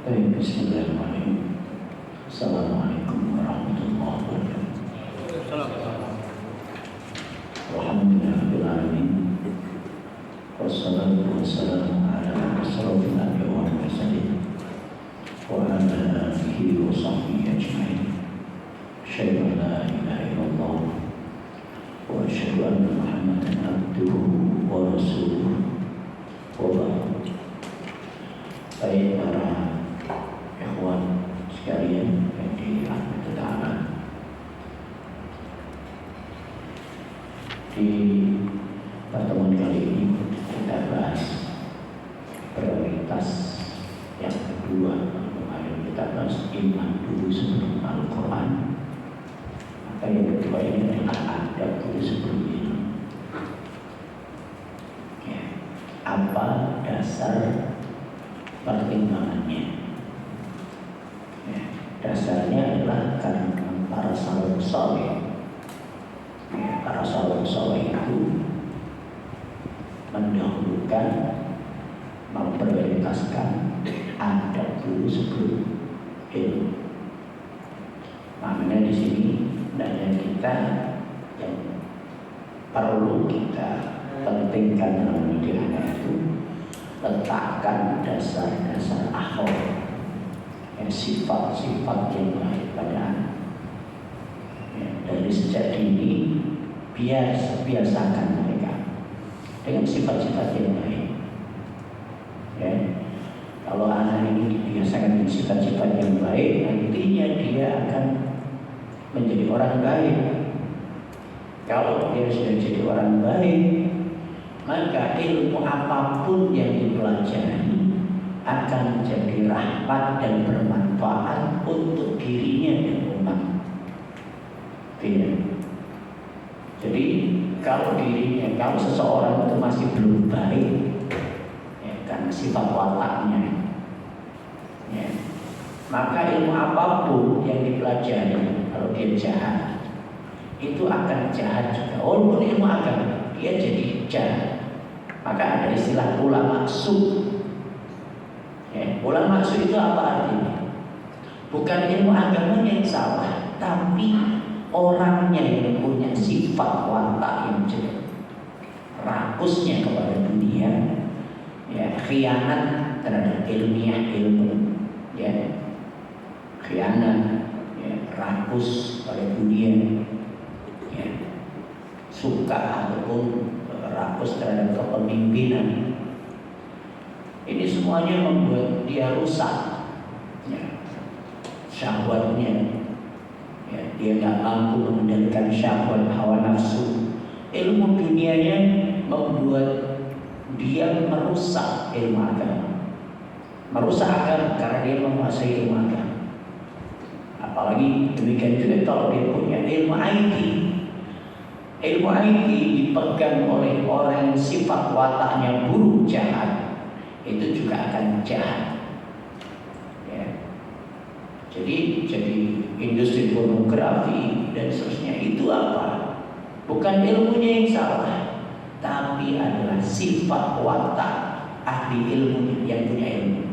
Baik, bismillahirrahmanirrahim. Assalamualaikum warahmatullahi wabarakatuh. Alhamdulillahirabbil alamin. Wassalatu wassalamu ala asyrofil anbiya'i wal mursalin wa ala alihi wa sahbihi ajma'in. Asyhadu an la ilaha illallah wa asyhadu anna Muhammadan abduhu wa rasuluh. Wa ba'd. Baik para ikhwan sekalian yang dirahmati Allah, di pertemuan kali ini kita bahas prioritas yang kedua. Kemarin kita bahas iman dulu sebelum Al-Quran, maka yang kedua ini adalah adab dulu sebelum ilmu. Ya. Apa dasar pertimbangannya? Ya, dasarnya adalah karena para salafus saleh. Ya, para salafus saleh itu mendahulukan, memprioritaskan adab dulu sebelum ilmu. Makanya di sini dan kita yang perlu kita pentingkan dalam mendidik anak itu, letakkan dasar-dasar akhlak, sifat-sifat yang baik pada anak. Ya, dari sejak dini biasakan mereka dengan sifat-sifat yang baik. Ya, kalau anak ini dibiasakan dengan sifat-sifat yang baik, nantinya dia akan menjadi orang baik. Kalau dia sudah jadi orang baik, maka ilmu apapun yang dipelajari akan menjadi rahmat dan bermanfaat untuk dirinya dan umat. Jadi kalau seseorang itu masih belum baik, ya, karena sifat wataknya, ya, maka ilmu apapun yang dipelajari, kalau dia jahat, itu akan jahat juga. Walaupun ilmu agama, dia jadi jahat. Maka ada istilah ulama su. Ya, ulama su itu apa artinya? Bukan ilmu agama yang salah, tapi orangnya yang punya sifat watak yang jelek, rakusnya kepada dunia, ya, khianat terhadap ilmu, ya, khianat, ya, rakus pada dunia, ya, suka ataupun rakus terhadap kepemimpinan. Ini semuanya membuat dia rusak, ya, syahwatnya. Ya, dia nggak mampu mengendalikan syahwat hawa nafsu. Ilmu dunianya membuat dia merusak ilmu agama. Merusak agama karena dia menguasai ilmu agama. Apalagi demikian juga kalau dia punya ilmu IT. Ilmu IT dipegang oleh orang yang sifat wataknya buruk, jahat, itu juga akan jahat. Ya. Jadi industri pornografi dan seterusnya itu apa? Bukan ilmunya yang salah, tapi adalah sifat watak ahli ilmunya yang punya ilmu.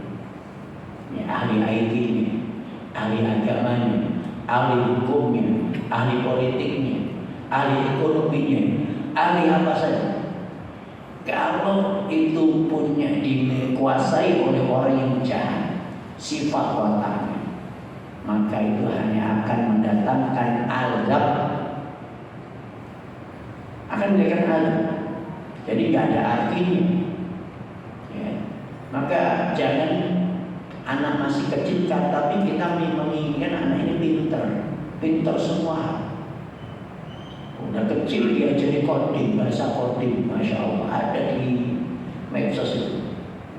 Ya, ahli IT-nya, ahli agamanya, ahli hukumnya, ahli politiknya, ahli ekonominya, ahli apa saja. Kalau itu punya dikuasai oleh orang yang jahat, sifat wataknya, maka itu hanya akan mendatangkan azab, akan mendatangkan azab. Jadi nggak ada artinya. Ya. Maka jangan anak masih kecil kan, tapi kita menginginkan anak ini pintar semua. Udah kecil dia jadi coding, bahasa coding, masya Allah, ada di medsos itu,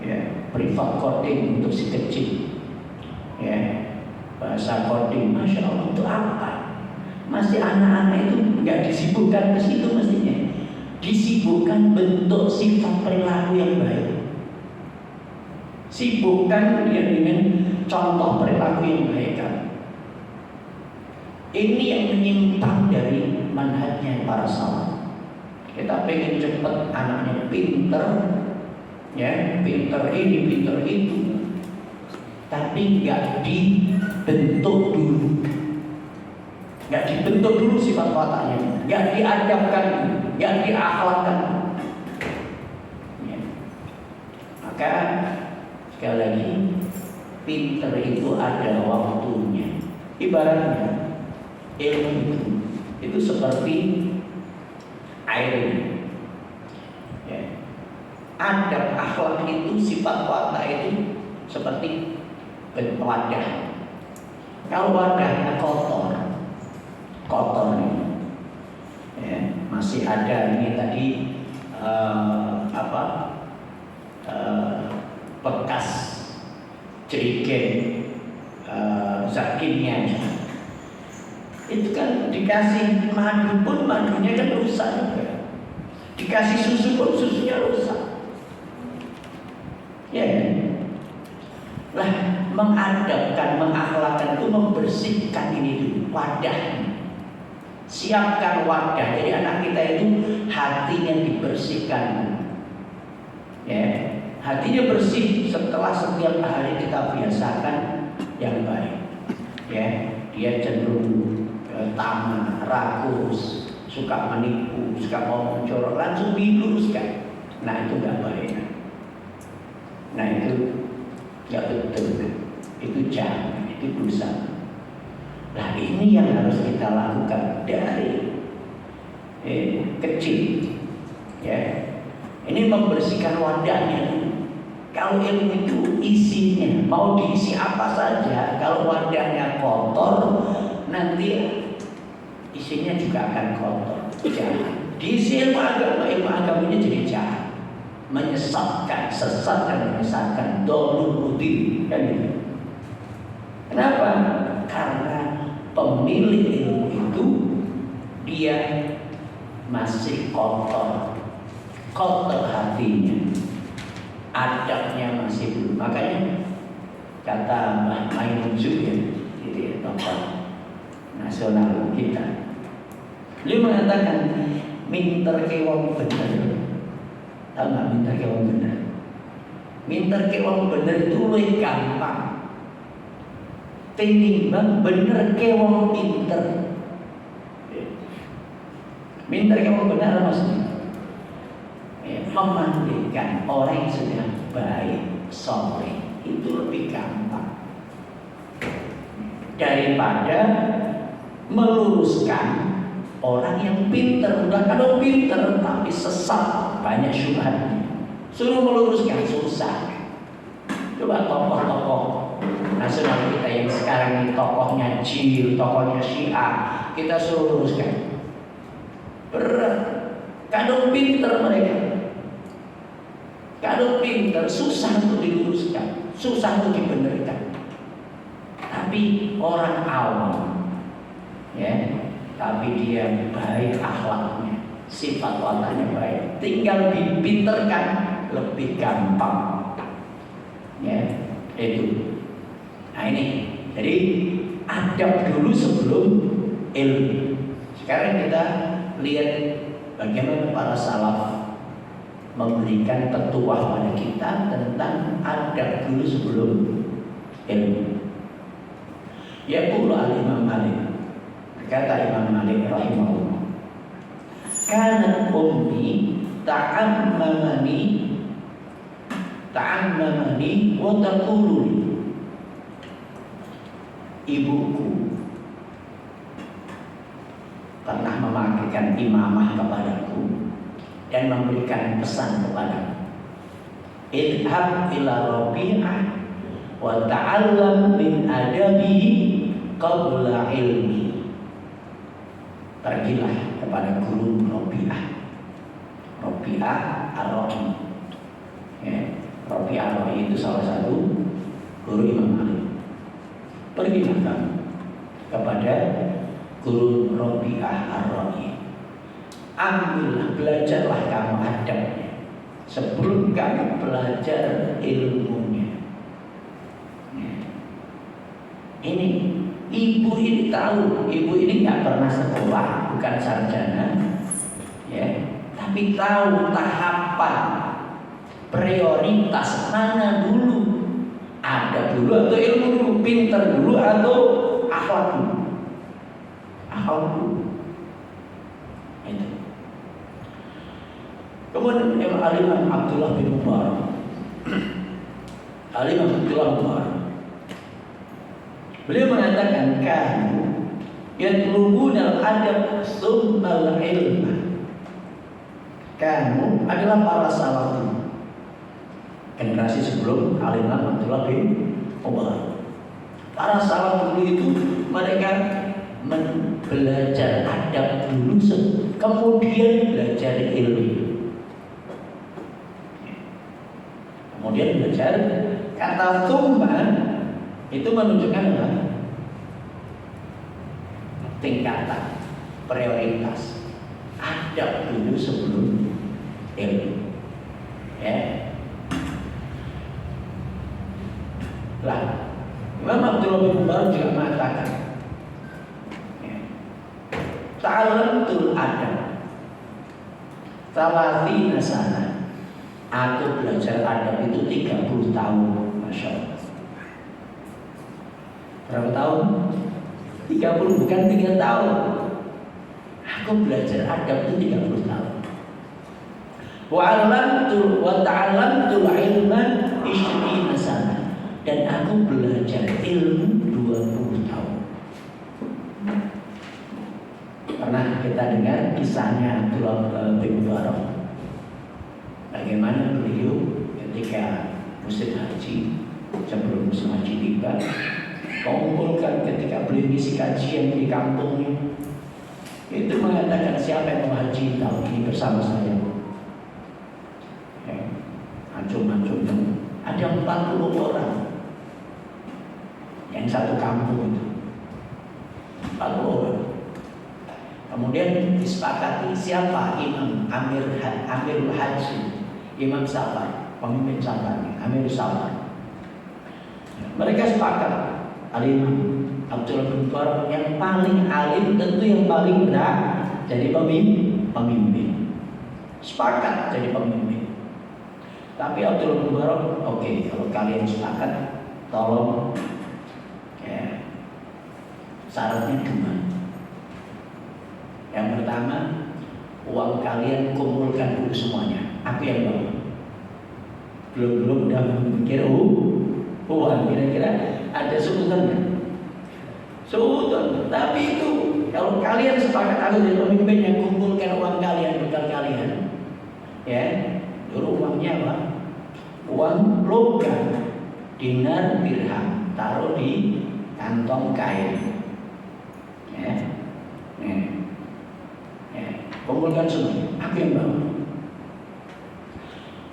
ya, privat coding untuk si kecil, ya, bahasa coding, masya Allah. Untuk apa? Masih anak-anak itu nggak disibukkan ke situ mestinya, disibukkan bentuk sifat perilaku yang baik, sibukkan dia dengan contoh perilaku yang baik kan. Ini yang menyimpang dari manhajnya para salaf. Kita pengen cepat anaknya pinter, ya, pinter ini, pinter itu, tapi nggak dibentuk dulu. Nggak dibentuk dulu sifat wataknya, nggak diadabkan, nggak diakhlakkan. Ya. Maka sekali lagi, pinter itu ada waktunya. Ibaratnya ilmu itu seperti air. Ya. Adab akhlak itu, sifat watak itu seperti wadah. Kalau wadahnya kotor nih, ya, masih ada ini tadi bekas jerigen zakinnya, itu kan dikasih madu pun madunya kan rusak juga, dikasih susu pun susunya rusak, ya kan? Lah, mengadabkan, mengakhlakkan itu membersihkan ini dulu, wadah. Siapkan wadah. Jadi anak kita itu hatinya dibersihkan. Ya, hatinya bersih setelah setiap hari kita biasakan yang baik. Ya, dia cenderung tamak, rakus, suka menipu, suka ngomong jorok, langsung diluruskan. Nah, itu nggak baik. Nah, itu nggak betul, itu jahat, itu dosa. Nah, ini yang harus kita lakukan dari kecil, ya. Ini membersihkan wadahnya. Kalau ilmu itu isinya mau diisi apa saja, kalau wadahnya kotor, nanti isinya juga akan kotor, jahat. Diisi ilmu agamanya jadi jahat, menyesatkan, sesat dan menyesatkan, dolul mudin, kan gitu. Kenapa? Karena pemilik ilmu itu dia masih kotor hatinya, adabnya masih belum. Makanya kata Mbah Maimun Zubair, tokoh nasional kita, dia mengatakan minter ke wong bener. Tahu nggak minter ke wong bener? Minter ke wong bener itu lebih gampang tinimbang bener ke wong pinter. Minter ke wong bener maksudnya memandikan orang yang sudah baik, soleh, itu lebih gampang daripada meluruskan orang yang pinter. Udah kadang pinter tapi sesat, banyak syubhatnya, suruh meluruskan susah. Coba tokoh-tokoh nasional kita yang sekarang ini, tokohnya jil, tokohnya Syiah, kita suruh luruskan, berat. Kadang pinter mereka, kadang pinter, susah untuk diluruskan, susah untuk dibenarkan. Tapi orang awam, ya, tapi dia baik akhlaknya, sifat wataknya baik, tinggal dipinterkan lebih gampang, ya, itu. Nah ini, jadi adab dulu sebelum ilmu. Sekarang kita lihat bagaimana para salaf memberikan petuah pada kita tentang adab dulu sebelum ilmu. Ya pula Imam Malik, kata Imam Malik rahimahullah, kana ummi ta'ammamani wa taquluni, ibuku pernah memakaikan imamah kepadaku dan memberikan pesan kepadaku, idhab ila Rabi'ah wa ta'allam min adabihi qabla ilmi. Pergilah kepada guru Rabi'ah Ar-Ra'i. Ya, Rabi'ah Ar-Ra'i itu salah satu guru Imam Malik. Pergilah kamu kepada guru Rabi'ah Ar-Ra'i. Ambillah, belajarlah kamu adabnya sebelum kamu belajar ilmunya. Ini ibu ini tahu, ibu ini nggak pernah sekolah, bukan sarjana, ya, tapi tahu tahapan prioritas mana dulu Adab dulu atau ilmu dulu, pintar dulu atau akhlak dulu? Akhlak dulu. Itu. Kemudian Al-Imam Abdullah bin Mubarak. Al-Imam Abdullah bin Mubarak. Beliau mengatakan kanu yatlubuna al-adab tsumma al-ilma. Kanu adalah para salaf generasi sebelum Al-Imam Abdullah bin Mubarak. Para salaf dulu itu mereka belajar adab dulu, kemudian belajar ilmu, kemudian belajar. Kata tsumma itu menunjukkan apa? Tingkatan, prioritas. Adab dulu sebelum ilmu. Ya. Lah, Imam Abdullah bin Mubarak juga mengatakan, ya, ta'allamtul adab thalathina sana. Aku belajar adab itu 30 tahun, Masya Allah. Berapa tahun? 30, bukan 3 tahun. Aku belajar adab itu 30 tahun. Wa ta'allamtul ilma 20 sana. Dan aku belajar ilmu 20 tahun. Pernah kita dengar kisahnya Abdullah bin Mubarak. Bagaimana beliau ketika musim haji, sebelum musim haji tiba, mengumpulkan ketika beliau ngisi kajian di kampungnya, itu mengatakan siapa yang mau haji tahun ini bersama saya. Macam-macam, ada 40 orang yang satu kampung itu, 40 orang. Kemudian disepakati siapa imam Amirul Haji, Imam Safar, pemimpin Safar, Amirul Safar. Mereka sepakat Al-Imam Abdullah bin Mubarak yang paling alim, tentu yang paling benar jadi pemimpin. Sepakat jadi pemimpin. Tapi Abdullah bin Mubarak, oke, kalau kalian sepakat, tolong ya, syaratnya 2. Yang pertama, uang kalian kumpulkan dulu semuanya. Aku yang bawa. Belum udah mikir uang, kira-kira ada sultannya. Sultan, tapi itu kalau kalian sepakat aku jadi pemimpin yang kumpulkan uang kalian, bekal kalian. Ya, dulu uangnya apa? Uang logam, dinar, dirham, taruh di kantong kain. Ya. Kumpulkan semua, aku yang bawa.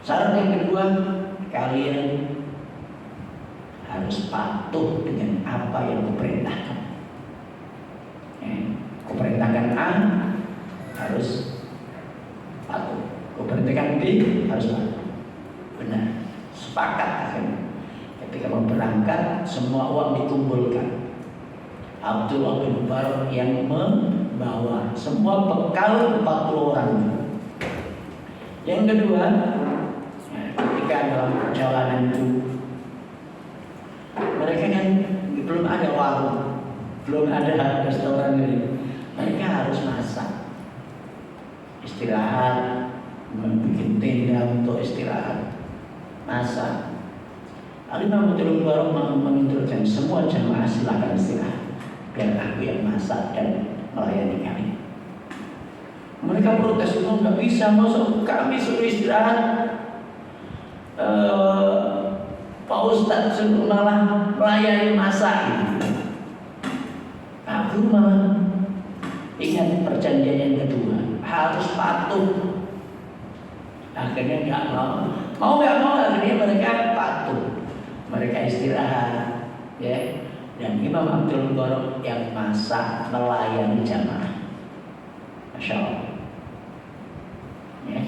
Syarat yang kedua, kalian harus patuh dengan apa yang kuperintahkan. Kuperintahkan A, harus patuh. Kuperintahkan B, harus patuh. Benar, sepakat akhirnya. Ketika mau berangkat, semua uang dikumpulkan. Abdullah bin Mubarak yang membawa semua bekal 40 orang. Yang kedua, ketika dalam perjalanan itu mereka kan belum ada warung, belum ada restoran ini. Mereka harus masak, istirahat, membuat tenda untuk istirahat, masak. Al-Imam Abdullah bin Mubarak menginstruksikan semua jamaah silakan istirahat, biar aku yang masak dan melayani kalian. Mereka protes, nggak bisa, masuk kami suruh istirahat. Pak Ustadz suruh malah melayani masak. Aku malah ingat perjanjian yang kedua, harus patuh. Akhirnya nggak mau akhirnya mereka patuh, mereka istirahat, ya. Dan Imam Abdul Mubarak yang masak melayani jamaah. Masya Allah. Ya.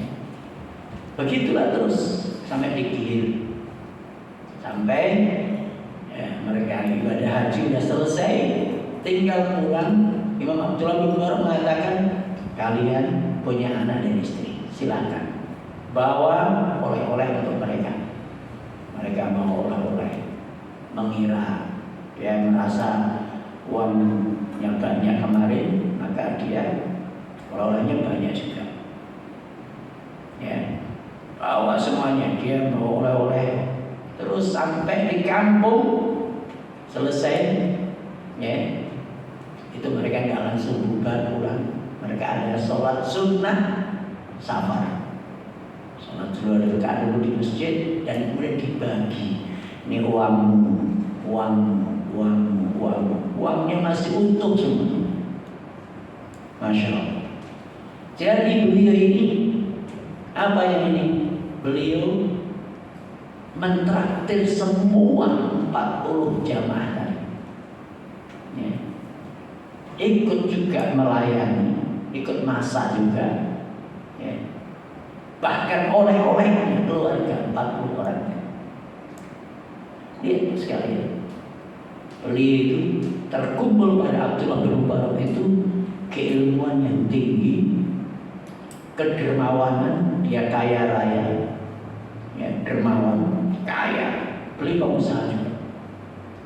Begitulah terus sampai dikirim, sampai ya, mereka ibadah haji sudah selesai, tinggal pulang. Imam Abdullah bin Mubarak mengatakan, kalian punya anak dan istri, silakan bawa oleh-oleh untuk mereka. Mereka mau oleh-oleh. mengira dia merasa uang yang banyak kemarin, maka dia oleh-olehnya banyak juga. Ya, bawa semuanya, dia mau oleh-oleh terus sampai di kampung selesai, ya itu mereka nggak langsung bubar pulang, mereka ada sholat sunnah safar, sholat dulu rakaat dulu di masjid dan kemudian dibagi. Ini uangnya masih utuh semua, masya Allah. Jadi beliau ini apa yang ini? Beliau mentraktir semua 40 jamaah tadi. Ya. Ikut juga melayani, ikut masak juga. Ya. Bahkan oleh-olehnya keluarga 40 orang. Lihat sekalian, beliau itu terkumpul pada Abdullah bin Mubarak itu keilmuan yang tinggi, kedermawanan, dia kaya raya, ya, dermawan, kaya, beliau pengusaha juga,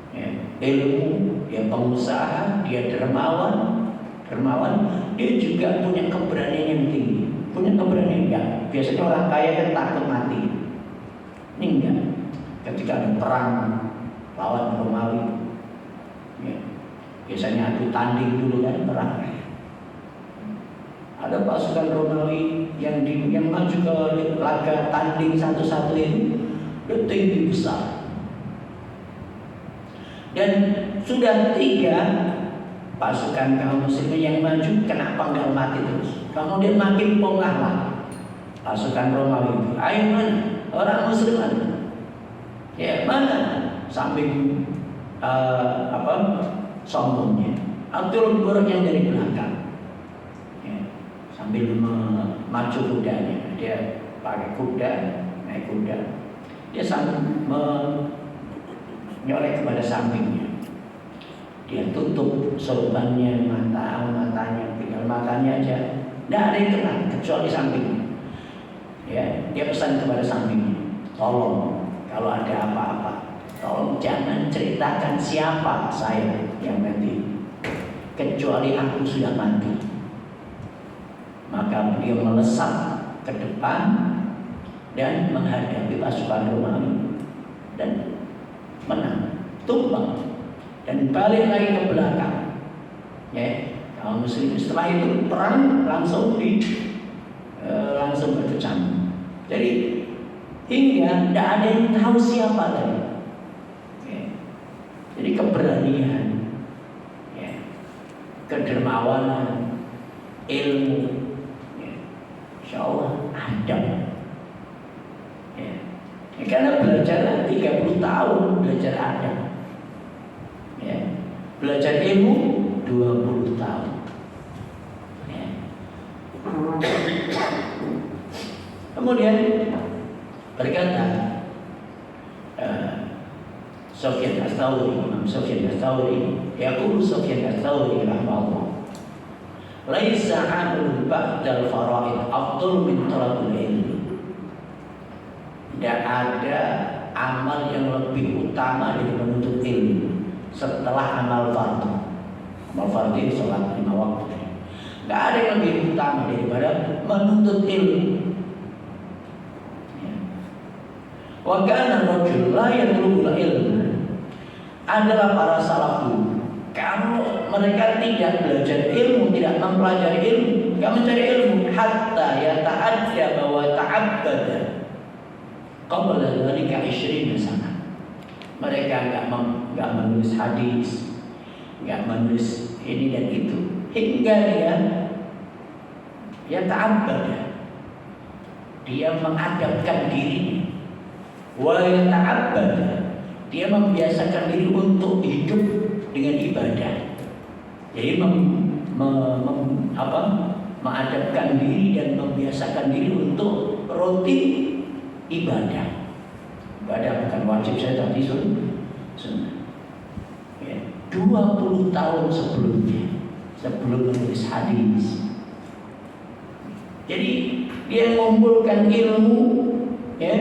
ya, ilmu, dia pengusaha, dia dermawan, dia juga punya keberanian yang tinggi, punya keberanian enggak. Biasanya orang kaya kan takut mati, ini enggak. Ketika ada perang lawan Romawi, ya, biasanya adu tanding dulu kan perang. Ada pasukan Romawi yang maju ke laga tanding satu-satu itu tinggi besar. Dan sudah 3 pasukan kaum muslimin yang maju kena penggal mati terus. Kemudian makin pongah lah pasukan Romawi itu. Ayo mana orang muslim mana? Ya mana samping sombongnya Abdul Mubarak yang dari belakang, ya, sambil maju kudanya, dia pakai kuda, naik kuda, dia sambil menyolek kepada sampingnya, dia tutup sorbannya, matanya, tinggal matanya aja, tidak ada yang kena kecuali sampingnya. Ya, dia pesan kepada sampingnya, tolong kalau ada apa-apa, tolong jangan ceritakan siapa saya yang mati, kecuali aku sudah mati. Maka dia melesat ke depan dan menghadapi pasukan Romawi dan menang, tumbang dan balik lagi ke belakang. Ya, kaum muslim setelah itu perang langsung berkecamuk. Jadi hingga tidak ada yang tahu siapa tadi. Ya. Jadi keberanian, ya, kedermawanan, ilmu, ya, insya Allah ada. Ya. Ya, karena belajar 30 tahun belajar ada. Ya. Belajar ilmu 20 tahun. Ya. Kemudian berkata Sufyan Ats-Tsauri, Imam Sufyan Ats-Tsauri, yaqulu Sufyan Ats-Tsauri rahimahullah, laisa 'amalun ba'dal fara'id afdal min talabil ilmi. Tidak ada amal yang lebih utama dari menuntut ilmu setelah amal fardu. Amal fardu itu sholat 5 waktu. Tidak ada yang lebih utama daripada menuntut ilmu. Wa kana rajul la yatlubul ilma, adalah para salaf dulu, kalau mereka tidak belajar ilmu, tidak mempelajari ilmu, tidak mencari ilmu, hatta yata'addaba wa ta'abbada qabla dzalika 20 sana. Mereka enggak menulis hadis, enggak menulis ini dan itu, hingga dia ta'abbada, dia mengadabkan dirinya, wa yata'abbada, dia membiasakan diri untuk hidup dengan ibadah. Jadi mengadabkan diri dan membiasakan diri untuk rutin ibadah. Ibadah bukan wajib saya tadi sunnah. Ya, 20 tahun sebelum menulis hadis. Jadi dia mengumpulkan ilmu, ya,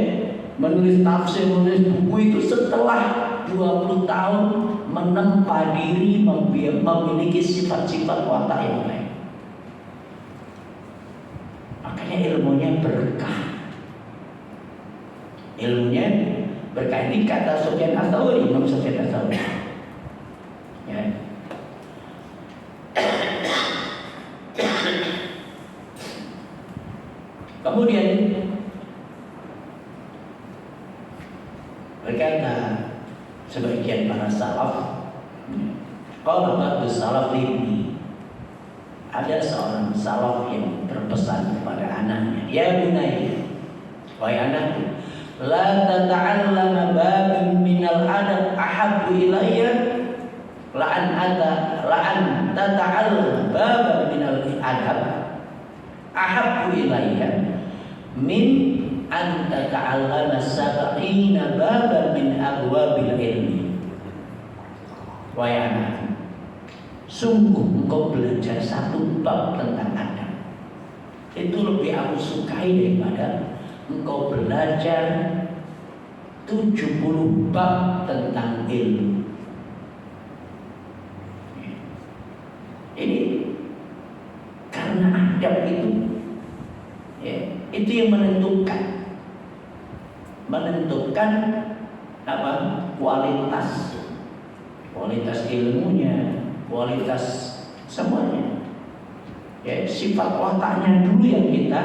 menulis tafsir, menulis buku itu setelah 20 20 tahun menempa diri, memiliki sifat-sifat watak yang baik. Makanya ilmunya berkah. Ilmunya berkah, ini kata Sufyan Ats-Tsauri, Imam Sufyan Ats-Tsauri. Ya. Kemudian berkata sebagian para salaf, kalau ba'du salaf ini, ada seorang salaf yang berpesan kepada anaknya, ya bunayya, wahai anakku, la tata'allama babun minal adab ahabbu ilayya la'an tata'allama babun minal adab ahabbu ilayya min an tata'allama sab'ina baban min abwabil ilmi. Wahai anakku, sungguh engkau belajar satu bab tentang adab itu lebih aku sukai daripada engkau belajar 70 bab tentang ilmu. Ini karena adab itu, ya, itu yang menentukan apa? Kualitas ilmunya, kualitas semuanya. Ya, sifat wataknya dulu yang kita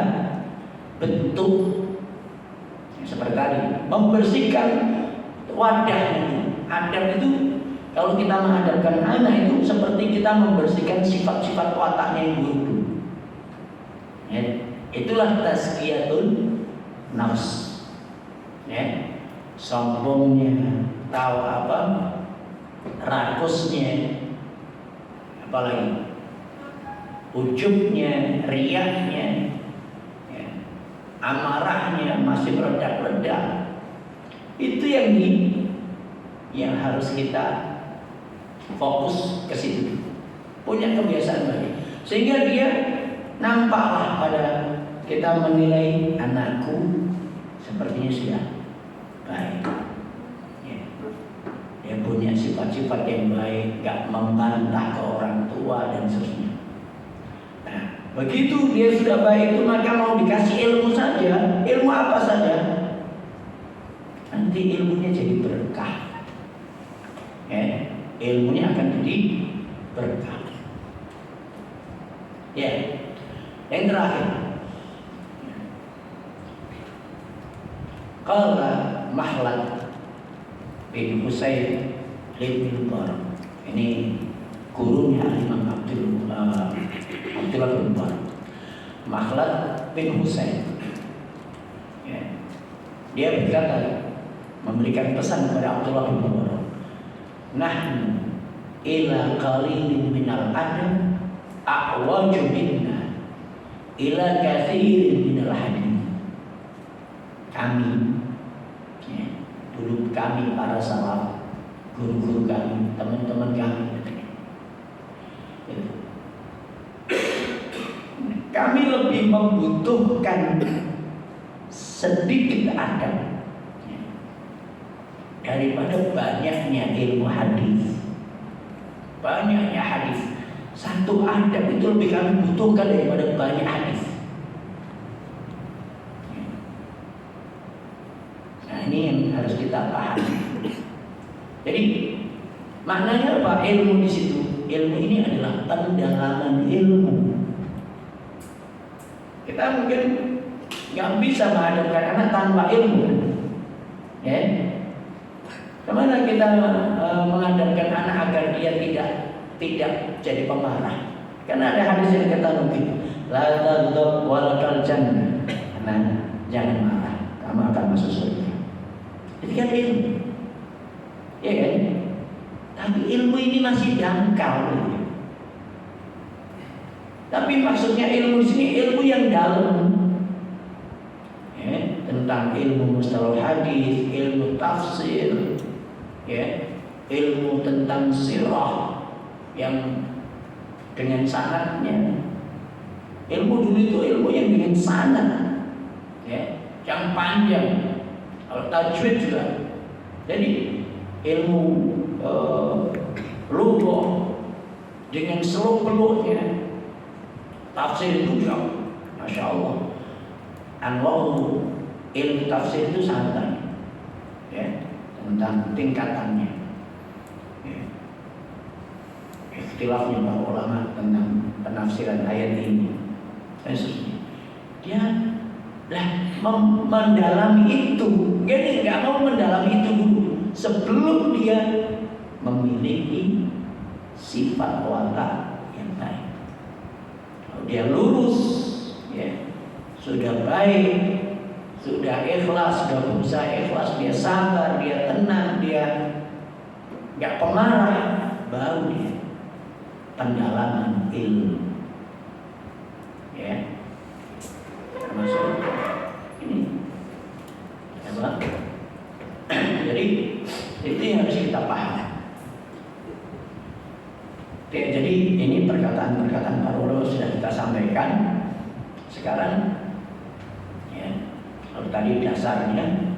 bentuk. Seperti tadi, membersihkan wadahnya. Adab itu, kalau kita menghadapkan anak itu seperti kita membersihkan sifat-sifat wataknya yang buruk. Ya, itulah tazkiyatun nafs. Ya, sombongnya, tahu apa, rakusnya, apalagi ujubnya, riyaknya, ya, amarahnya masih meledak-ledak. Itu yang harus kita fokus ke situ. Punya kebiasaan baik, sehingga dia nampaklah pada kita menilai anakku sepertinya sudah baik. Dia punya sifat-sifat yang baik, gak membantah ke orang tua dan seterusnya. Nah, begitu dia sudah baik itu, maka mau dikasih ilmu saja, ilmu apa saja, nanti ilmunya jadi berkah. Ya, ilmunya akan jadi berkah. Ya, yang terakhir, qala Makhlad bin Husayn bin Mubarak, ini gurunya Imam Abdullah bin Mubarak. Makhlad bin Husayn, ya, dia berkata, memberikan pesan kepada Abdullah bin Mubarak, nahnu ila qalilin minal adab a'waju minna ila kathirin minal hadith. Kami, ya, dulu kami para salaf, guru-guru kami, teman-teman kami, kami lebih membutuhkan sedikit adab daripada banyaknya ilmu hadis. Banyaknya hadis, satu adab itu lebih kami butuhkan daripada banyak hadis. Nah, ini yang harus kita pahami. Jadi maknanya apa? Ilmu di situ, ilmu ini adalah pendalaman ilmu. Kita mungkin nggak bisa menghadapkan anak tanpa ilmu, ya. Kemana kita menghadapkan anak agar dia tidak jadi pemarah? Karena ada hadis yang kata begitu, la taghdab walakal jannah. Nah, jangan marah, kamu akan masuk surga. Itu kan ilmu, ya kan? Tapi ilmu ini masih dangkal. Tapi maksudnya ilmu di sini ilmu yang dalam, ya, tentang ilmu mustalah hadis, ilmu tafsir, ya, ilmu tentang sirah yang dengan sanadnya. Ilmu dulu itu ilmu yang dengan sanad, ya, yang panjang. Kalau tajwid juga. Jadi ilmu lughah dengan seluk-beluknya. Tafsir itu ya, Masya Allah. Anwa'u ilmu tafsir itu santai, ya, tentang tingkatannya. Ya. Ikhtilafnya para ulama tentang penafsiran ayat ini. Dia mendalami itu. Jadi nggak mau mendalami itu dulu sebelum dia memiliki sifat watak yang baik. Kalau dia lurus, ya, sudah baik, sudah ikhlas, sudah berusaha ikhlas, dia sabar, dia tenang, dia nggak pemarah, baru dia pendalaman ilmu, ya, termasuk ini, apa? Jadi itu yang harus kita pahami. Oke, jadi ini perkataan-perkataan para ulama sudah kita sampaikan. Sekarang, ya, kalau tadi dasarnya.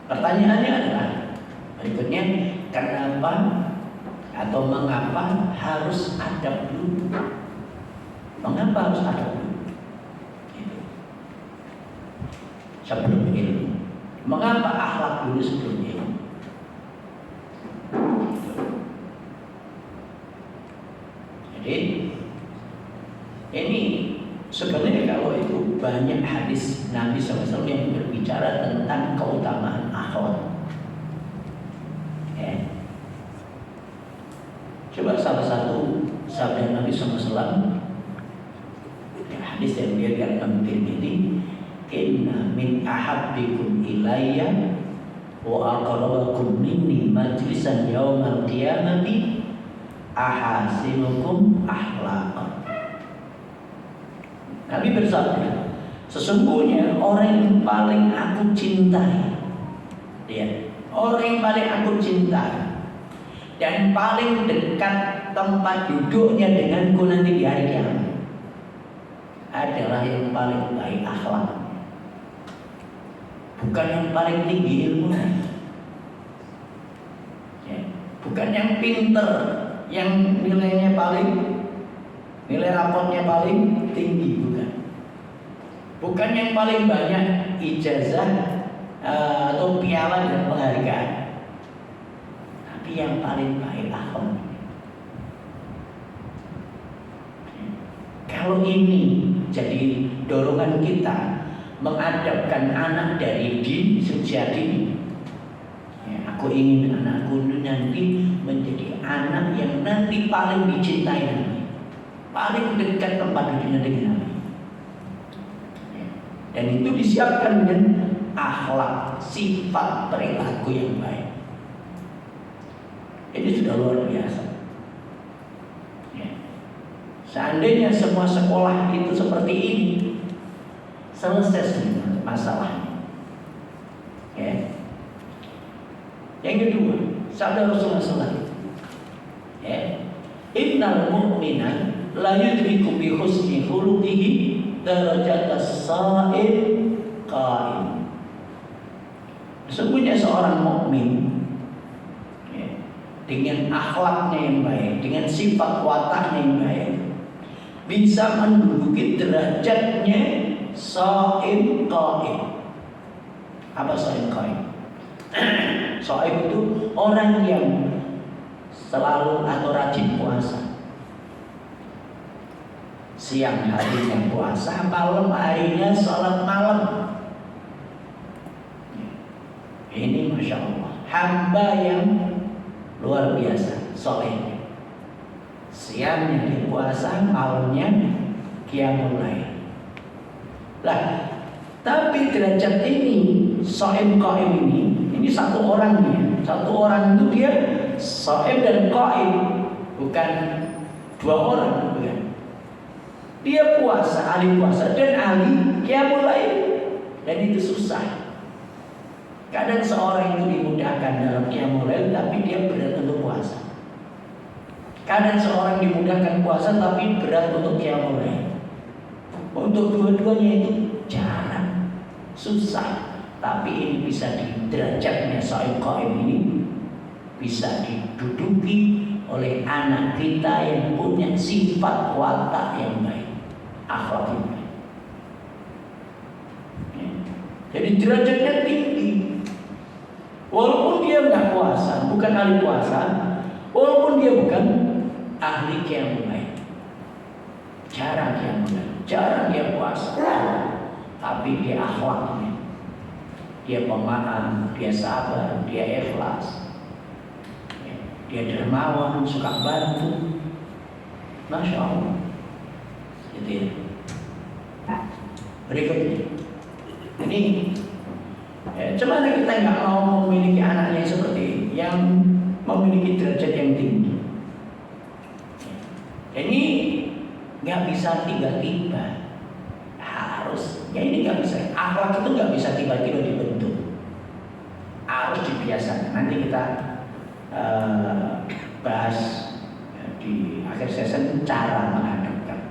Pertanyaannya adalah berikutnya, kenapa atau mengapa harus adab dulu? Mengapa harus adab dulu? Gitu. Sebelum ilmu. Mengapa akhlak dulu sebelum ilmu? Gitu. Jadi ini sebenarnya kalau itu banyak hadis Nabi SAW yang berbicara tentang keutamaan akhlak. Ya. Coba salah satu sabda Nabi SAW, hadis yang dia dalam Tirmidzi, inna min ahabbikum ilayya wa aqrabakum minni majlisan yaumal qiyamati ahasinukum akhlaqan. Nabi bersabda, sesungguhnya orang yang paling aku cintai, ya, orang yang paling aku cintai dan paling dekat tempat duduknya denganku nanti di hari kiamat adalah yang paling baik akhlak, bukan yang paling tinggi ilmunya, ya, bukan yang pinter, yang nilai rapotnya paling tinggi, bukan yang paling banyak ijazah atau piala dan penghargaan, tapi yang paling baik akhlak. Kalau ini jadi dorongan kita mengadabkan anak dari dini sejak dini, ya, aku ingin anakku nanti menjadi anak yang nanti paling dicintai Nabi, paling dekat tempat duduknya dengan Nabi. Dan itu disiapkan dengan akhlak, sifat, perilaku yang baik. Ini sudah luar biasa. Ya. Seandainya semua sekolah itu seperti ini, selesai semua masalahnya. Ya. Yang kedua, sabda Rasulullah SAW, ya, innal mu'mina la yudriku bi husni khuluqihi darajat as-sha'im qa'im. Sesungguhnya seorang mukmin, ya, dengan akhlaknya yang baik, dengan sifat wataknya yang baik, bisa menduduki derajatnya sha'im qa'im. Apa sha'im qa'im? Sha'im itu orang yang selalu atau rajin puasa. Siang harinya puasa, malam harinya sholat malam. Ini Masya Allah, hamba yang luar biasa soleh. Siangnya di puasa, malamnya qiyamul lail. Lah, tapi derajat ini, sha'im qa'im ini satu orangnya. Satu orang itu dia sha'im dan qa'im, bukan dua orang, bukan. Dia puasa, ahli puasa dan ahli qiyamul lail. Dan itu susah. Kadang seorang itu dimudahkan dalam qiyamul lail tapi dia berat untuk puasa. Kadang seorang dimudahkan puasa tapi berat untuk qiyamul lail. Untuk dua-duanya itu jarang, susah. Tapi ini bisa di derajatnya shaim qaim ini bisa diduduki oleh anak kita yang punya sifat watak yang baik, akhlak yang baik. Ya. Jadi derajatnya tinggi. Walaupun dia nggak puasa, bukan ahli puasa, walaupun dia bukan ahli qiyamul lail, jarang qiyamul lail, jarang dia puasa, tapi dia akhlaknya, dia pemaaf, dia sabar, dia ikhlas. Dia dermawan, suka bantu. Masya Allah. Gitu ya. Berikutnya. Jadi cuman kita nggak mau memiliki anaknya seperti yang memiliki derajat yang tinggi. Ini nggak bisa tiba-tiba. Harus. Ya ini nggak bisa. Akhlak itu nggak bisa tiba-tiba dibentuk. Harus dibiasakan. Nanti kita bahas di akhir sesi cara menghadapkan.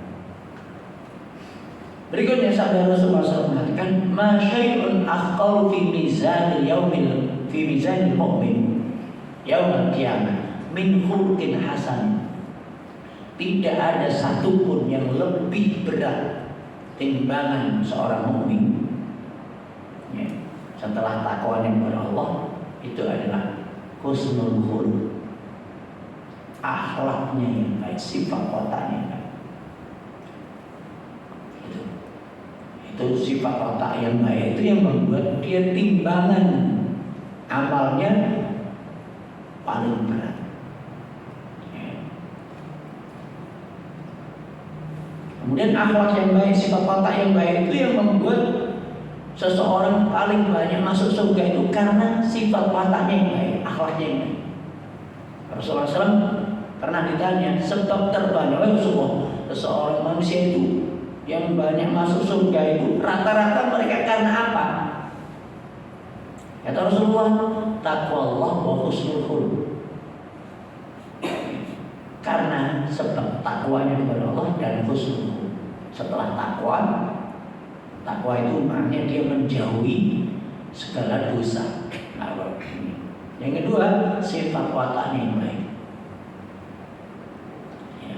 Berikutnya sabda Rasulullah SAW mengatakan, "Ma syai'un athqalu fi mizanil mu'min yaumil qiyamah min khuluqin hasan." Tidak ada satupun yang lebih berat timbangan seorang mukmin ya, setelah takwanya kepada Allah itu adalah husnul khuluq, akhlaknya yang baik, sifat wataknya yang baik. Itu sifat watak yang baik itu yang membuat dia timbangan amalnya paling berat. Kemudian akhlak yang baik, sifat watak yang baik itu yang membuat seseorang paling banyak masuk surga itu karena sifat wataknya yang baik, akhlaknya yang baik. Rasulullah SAW pernah ditanya sebab terbanyak oleh Rasulullah seseorang manusia itu yang banyak masuk surga itu rata-rata mereka karena apa? Kata Rasulullah, taqwallah wa husnul khuluq. Karena sebab takwanya kepada Allah dan husnul khuluq. Setelah takwa itu maknanya dia menjauhi segala dosa. Yang kedua, sifat wataknya yang baik. Ya.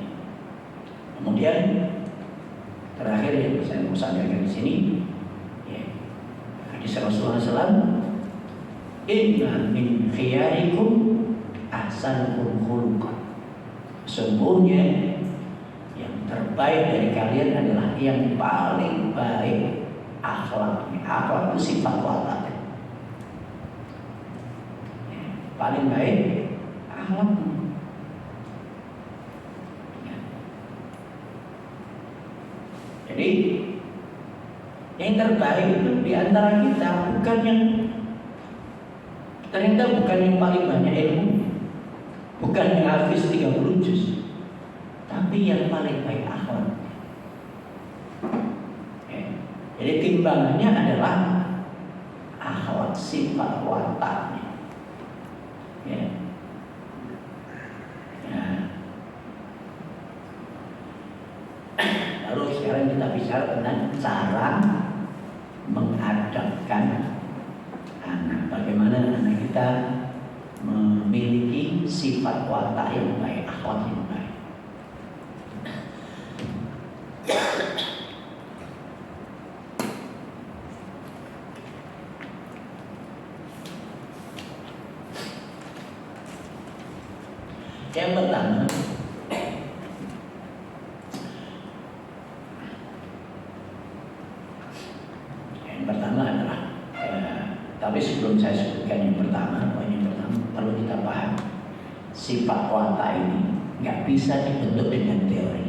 Kemudian terakhir yang saya mau sampaikan di sini, ya, hadis Rasulullah SAW, "Inna min khiyarikum ahsanukum khuluqan." Sesungguhnya yang terbaik dari kalian adalah yang paling baik akhlaknya. Akhlak itu sifat watak. Paling baik akhlaknya. Jadi yang terbaik itu di antara kita bukan yang ternyata bukan yang paling banyak ilmu, bukan yang hafiz 30 juz, tapi yang paling baik akhlak. Jadi timbangannya adalah akhlak, sifat wataknya. Ya. Lalu sekarang kita bicara tentang cara menghadapkan anak. Bagaimana anak kita memiliki sifat watak yang baik, akhlak yang baik. Yang pertama, adalah tapi sebelum saya sebutkan yang pertama perlu kita paham sifat watak ini nggak bisa dibentuk dengan teori.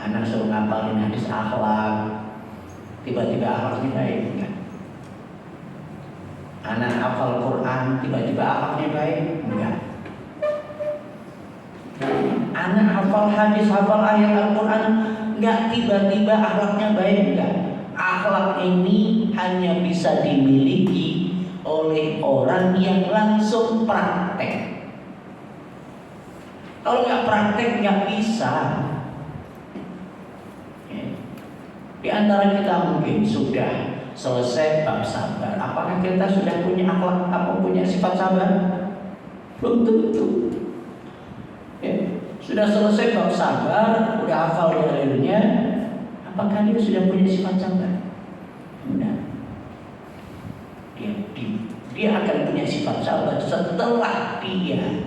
Anak suruh ngapalin hadis akhlak, tiba-tiba akhlaknya baik, enggak. Anak hafal Quran, tiba-tiba akhlaknya baik, enggak. Anak hafal hadis, hafal ayat Al-Quran, nggak tiba-tiba akhlaknya baik, enggak. Akhlak ini hanya bisa dimiliki oleh orang yang langsung praktek. Kalau nggak praktek nggak bisa. Di antara kita mungkin sudah selesai bab sabar. Apakah kita sudah punya akhlak atau punya sifat sabar? Belum tentu. Sudah selesai bab sabar, sudah hafal dalilnya, apakah dia sudah punya sifat sabar? Tidak. Dia akan punya sifat sabar setelah dia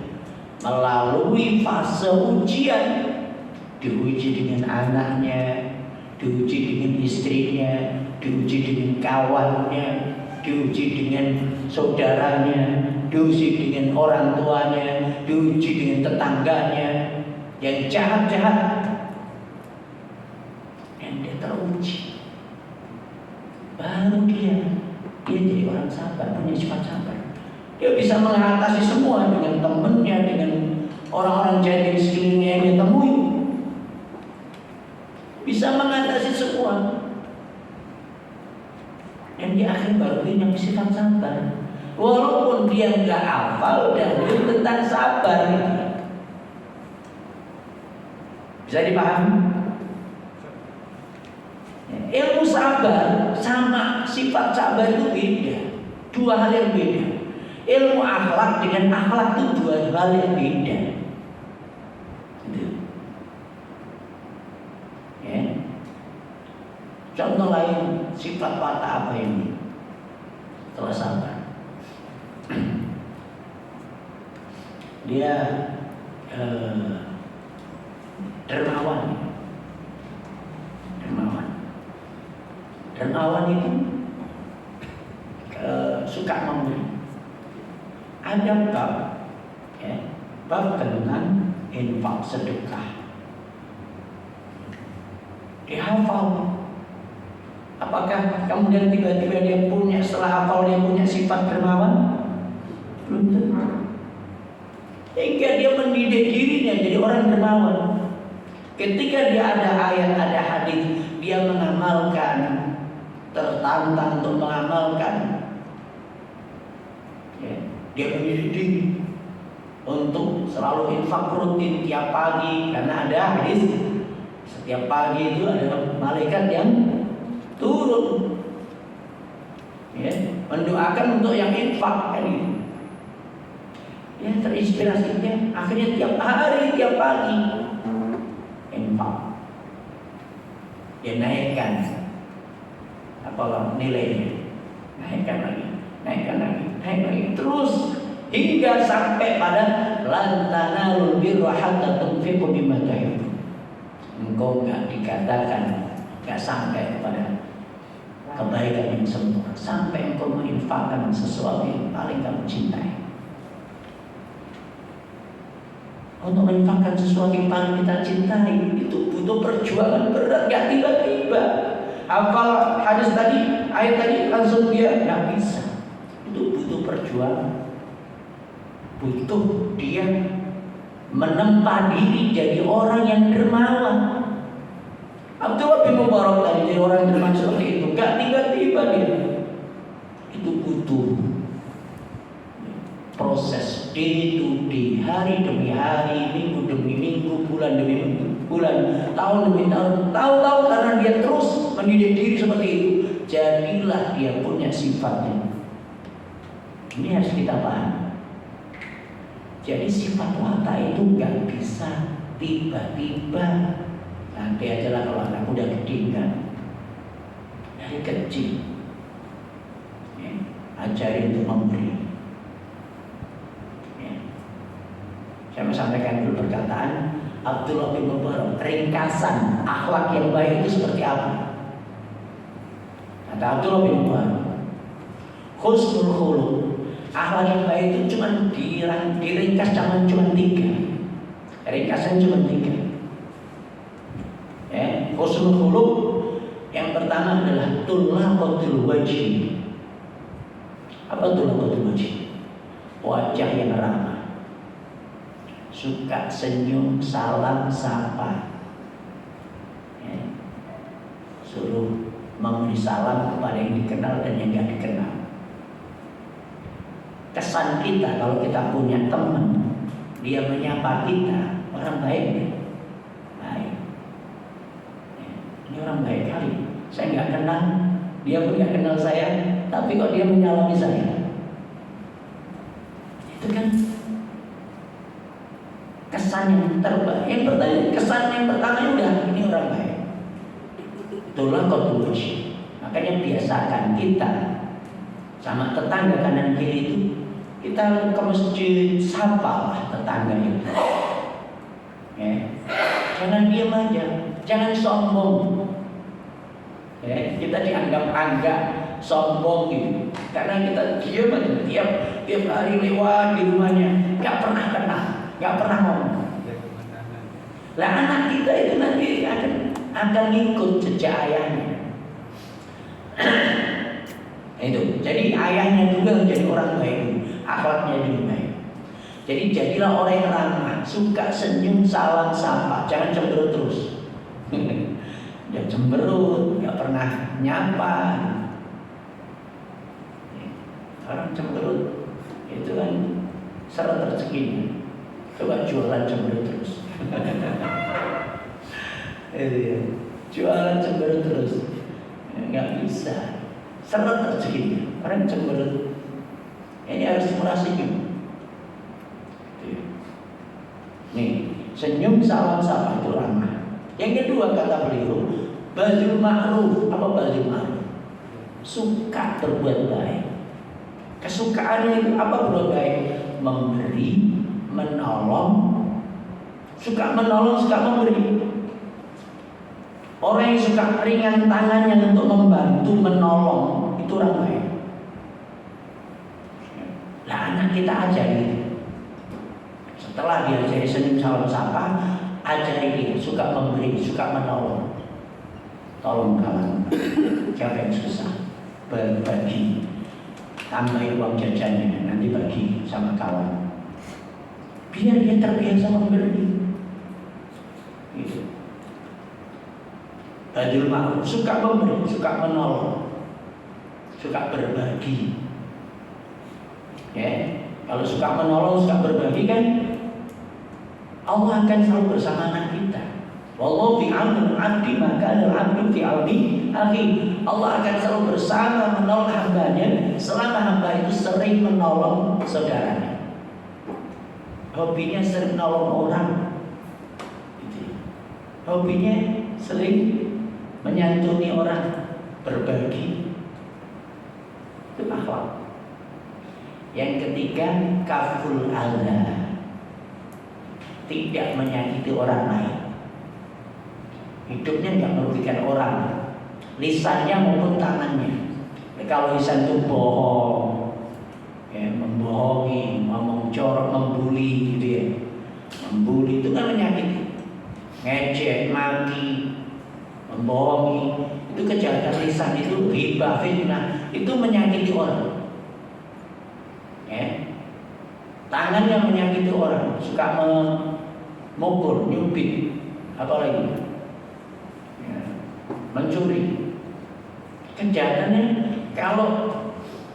melalui fase ujian, diuji dengan anaknya, diuji dengan istrinya, diuji dengan kawannya, diuji dengan saudaranya, diuji dengan orang tuanya, diuji dengan tetangganya yang jahat-jahat, dan dia teruji. Baru dia jadi orang sabar, punya sifat sabar. Dia bisa mengatasi semua dengan temannya, dengan orang-orang jahat di sekelilingnya yang dia temui. Bisa mengatasi semua. Dan di akhir baru dia punya sifat sabar. Walaupun dia nggak hafal dalil tentang sabar. Bisa dipahami? Ilmu sabar sama sifat sabar itu beda. Dua hal yang beda. Ilmu akhlak dengan akhlak itu dua hal yang beda. Ya. Contoh lain, sifat watak apa ini? Setelah sabar, dia dermawan. Dermawan itu suka memberi. Ada bab tentang infak sedekah. Dihafal. Apakah kemudian tiba-tiba dia punya, setelah hafal dia punya sifat dermawan? Belum tentu. Hingga dia mendidik dirinya jadi orang dermawan. Ketika dia ada ayat, ada hadis, dia mengamalkan, tertantang untuk mengamalkan. Dia mendidik diri untuk selalu infak rutin tiap pagi, karena ada hadis setiap pagi itu ada malaikat yang turun, mendoakan untuk yang infak ini. Ya, terinspirasinya akhirnya tiap hari, tiap pagi infak. Dia naikkan nilainya, naik lagi, terus hingga sampai pada lan tanalul birra hatta tunfiqu mimma tuhibbun. Engkau nggak dikatakan nggak sampai kepada kebaikan yang sempurna sampai engkau menginfakkan sesuatu yang paling kamu cintai. Untuk menginfakkan sesuatu yang paling kita cintai itu butuh perjuangan berat, nggak tiba-tiba. Hafal hadis tadi, ayat tadi langsung dia nggak bisa. Itu butuh perjuangan, butuh dia menempa diri jadi orang yang dermawan. Abdullah bin Mubarak tadi jadi orang yang dermawan seperti itu, nggak tiba-tiba dia. Itu butuh proses day to day, hari demi hari, minggu demi minggu, bulan demi bulan, tahun demi tahun, tahu-tahu karena dia terus mendidik diri seperti itu, jadilah dia punya sifatnya. Ini harus kita paham. Jadi sifat watak itu nggak bisa tiba-tiba. Nanti aja lah kalau anak udah gede kan, dari kecil ajarin untuk memberi. Saya mau sampaikan dulu perkataan Abdullah bin Mubarak, ringkasan akhlak yang baik itu seperti apa? Kata Abdullah bin Mubarak, husnul khuluq, akhlak yang baik itu cuma diringkas cuma 3. Ringkasan cuma 3. Husnul khuluq yang pertama adalah tulaqatul wajhi. Apa tulaqatul wajhi? Wajah yang ramah. suka senyum, salam, sapa. Ya. Suruh memberi salam kepada yang dikenal dan yang tidak dikenal. Kesan kita kalau kita punya teman, dia menyapa kita, orang baik. Baik. Ya. Ini orang baik kali. Saya nggak kenal, dia pun nggak kenal saya, tapi kok dia menyalami saya. Itu kan kesan yang terbaik. Yang pertama, kesan yang pertama udah ini orang baik. Itulah kontribusi. Makanya biasakan kita sama tetangga kanan kiri itu, kita ke masjid sapalah tetangga itu. Ya. Jangan diam aja, jangan sombong. Ya, kita dianggap anggap sombong gitu. Karena kita diam aja, tiap hari lewat di rumahnya, nggak pernah kenal, nggak pernah ngomong. Lah anak kita itu nanti akan ngikut jejak ayahnya. Itu. Jadi ayahnya juga menjadi orang baik, akhlaknya juga baik. Jadi jadilah orang yang ramah, suka senyum, salam, sapa, jangan cemberut terus. Jangan cemberut, nggak pernah nyapa. Orang cemberut itu kan seret rezekinya. Coba jualan cemberut terus. Jualan cemberut terus, nggak bisa. Seret rezekinya. Orang cemberut, ini harus murah senyum. Nih, senyum, salam, sapa itu ramah. Yang kedua kata beliau, bazul ma'ruf. Apa bazul ma'ruf? Suka berbuat baik. Kesukaannya itu apa berbuat baik? Memberi, menolong. Suka menolong, suka memberi. Orang yang suka ringan tangannya untuk membantu, menolong, itu orang baik. Lah anak kita ajari. Setelah dia jadi senyum, salam, sapa, ajari dia suka memberi, suka menolong. Tolong kawan, siapa yang susah, berbagi. Tambahin uang jajannya, nanti bagi sama kawan. Biar dia terbiasa memberi. Gitu. Bajul ma'ruf, suka memberi, suka menolong, suka berbagi. Ya, kalau suka menolong, suka berbagi kan, Allah akan selalu bersama anak kita. Wallahu fi aunil 'abdi maka al-'abdu fi auni akhi. Allah akan selalu bersama menolong hambanya selama hamba itu sering menolong saudaranya. Hobinya sering menolong orang. Hobinya sering menyantuni orang, berbagi. Itu akhlak. Yang ketiga, kaful adza. Tidak menyakiti orang lain. Hidupnya tidak merugikan orang, lisannya maupun tangannya. Kalau lisan itu bohong, ya, membohongi, ngomong jorok, membuli gitu ya. Membuli itu kan menyakiti. Ngejek, maki, membohongi, itu kejahatan lisan, itu riba, fitnah, itu menyakiti orang. Ya. Tangannya menyakiti orang, suka memukul, nyubit, apa lagi? Ya. Mencuri. Kejahatannya kalau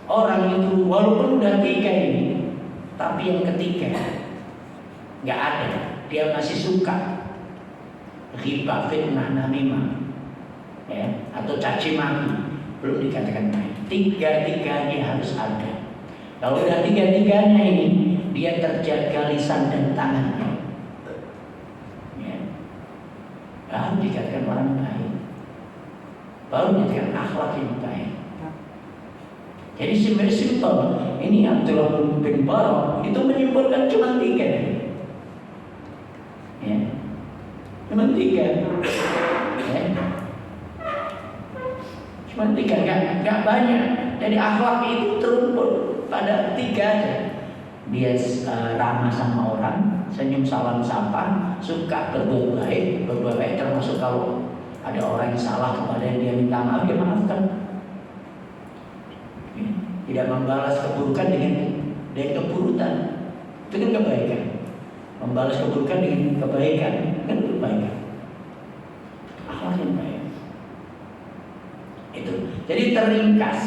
orang itu walaupun udah 3 ini, tapi yang ketiga nggak ada, dia masih suka riba, fitnah, namimah, ya, atau caci maki, belum dikatakan baik. 3-3-nya harus ada. Kalau udah 3-3-nya ini, dia terjaga lisan dan tangannya, ya, baru dikatakan orang baik, baru dikatakan akhlak yang baik. Jadi sebenarnya simpel. Ini Abdullah bin Barak itu menyimpulkan cuma 3, ya, cuma 3, ya. Cuma 3, nggak banyak. Jadi akhlak itu terumput pada 3 aja. Dia ramah sama orang, senyum, salam, sapa, suka berbuat baik. Berbuat baik termasuk kalau ada orang yang salah kepada dia minta maaf, dia maafkan. Tidak membalas keburukan dengan keburukan. Itu kan kebaikan. Membalas keburukan dengan kebaikan, kan kebaikan. Akhlak yang baik. Itu. Jadi teringkas,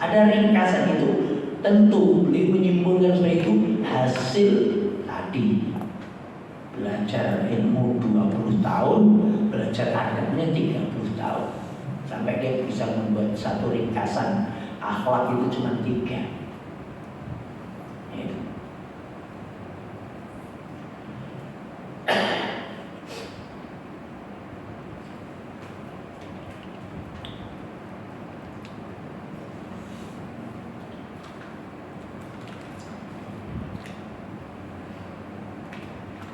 ada ringkasan itu. Tentu beliau menyimpulkan seperti itu hasil tadi belajar ilmu 20 tahun, belajar adabnya 30 tahun, sampai dia bisa membuat satu ringkasan akhlak itu cuma 3. Itu.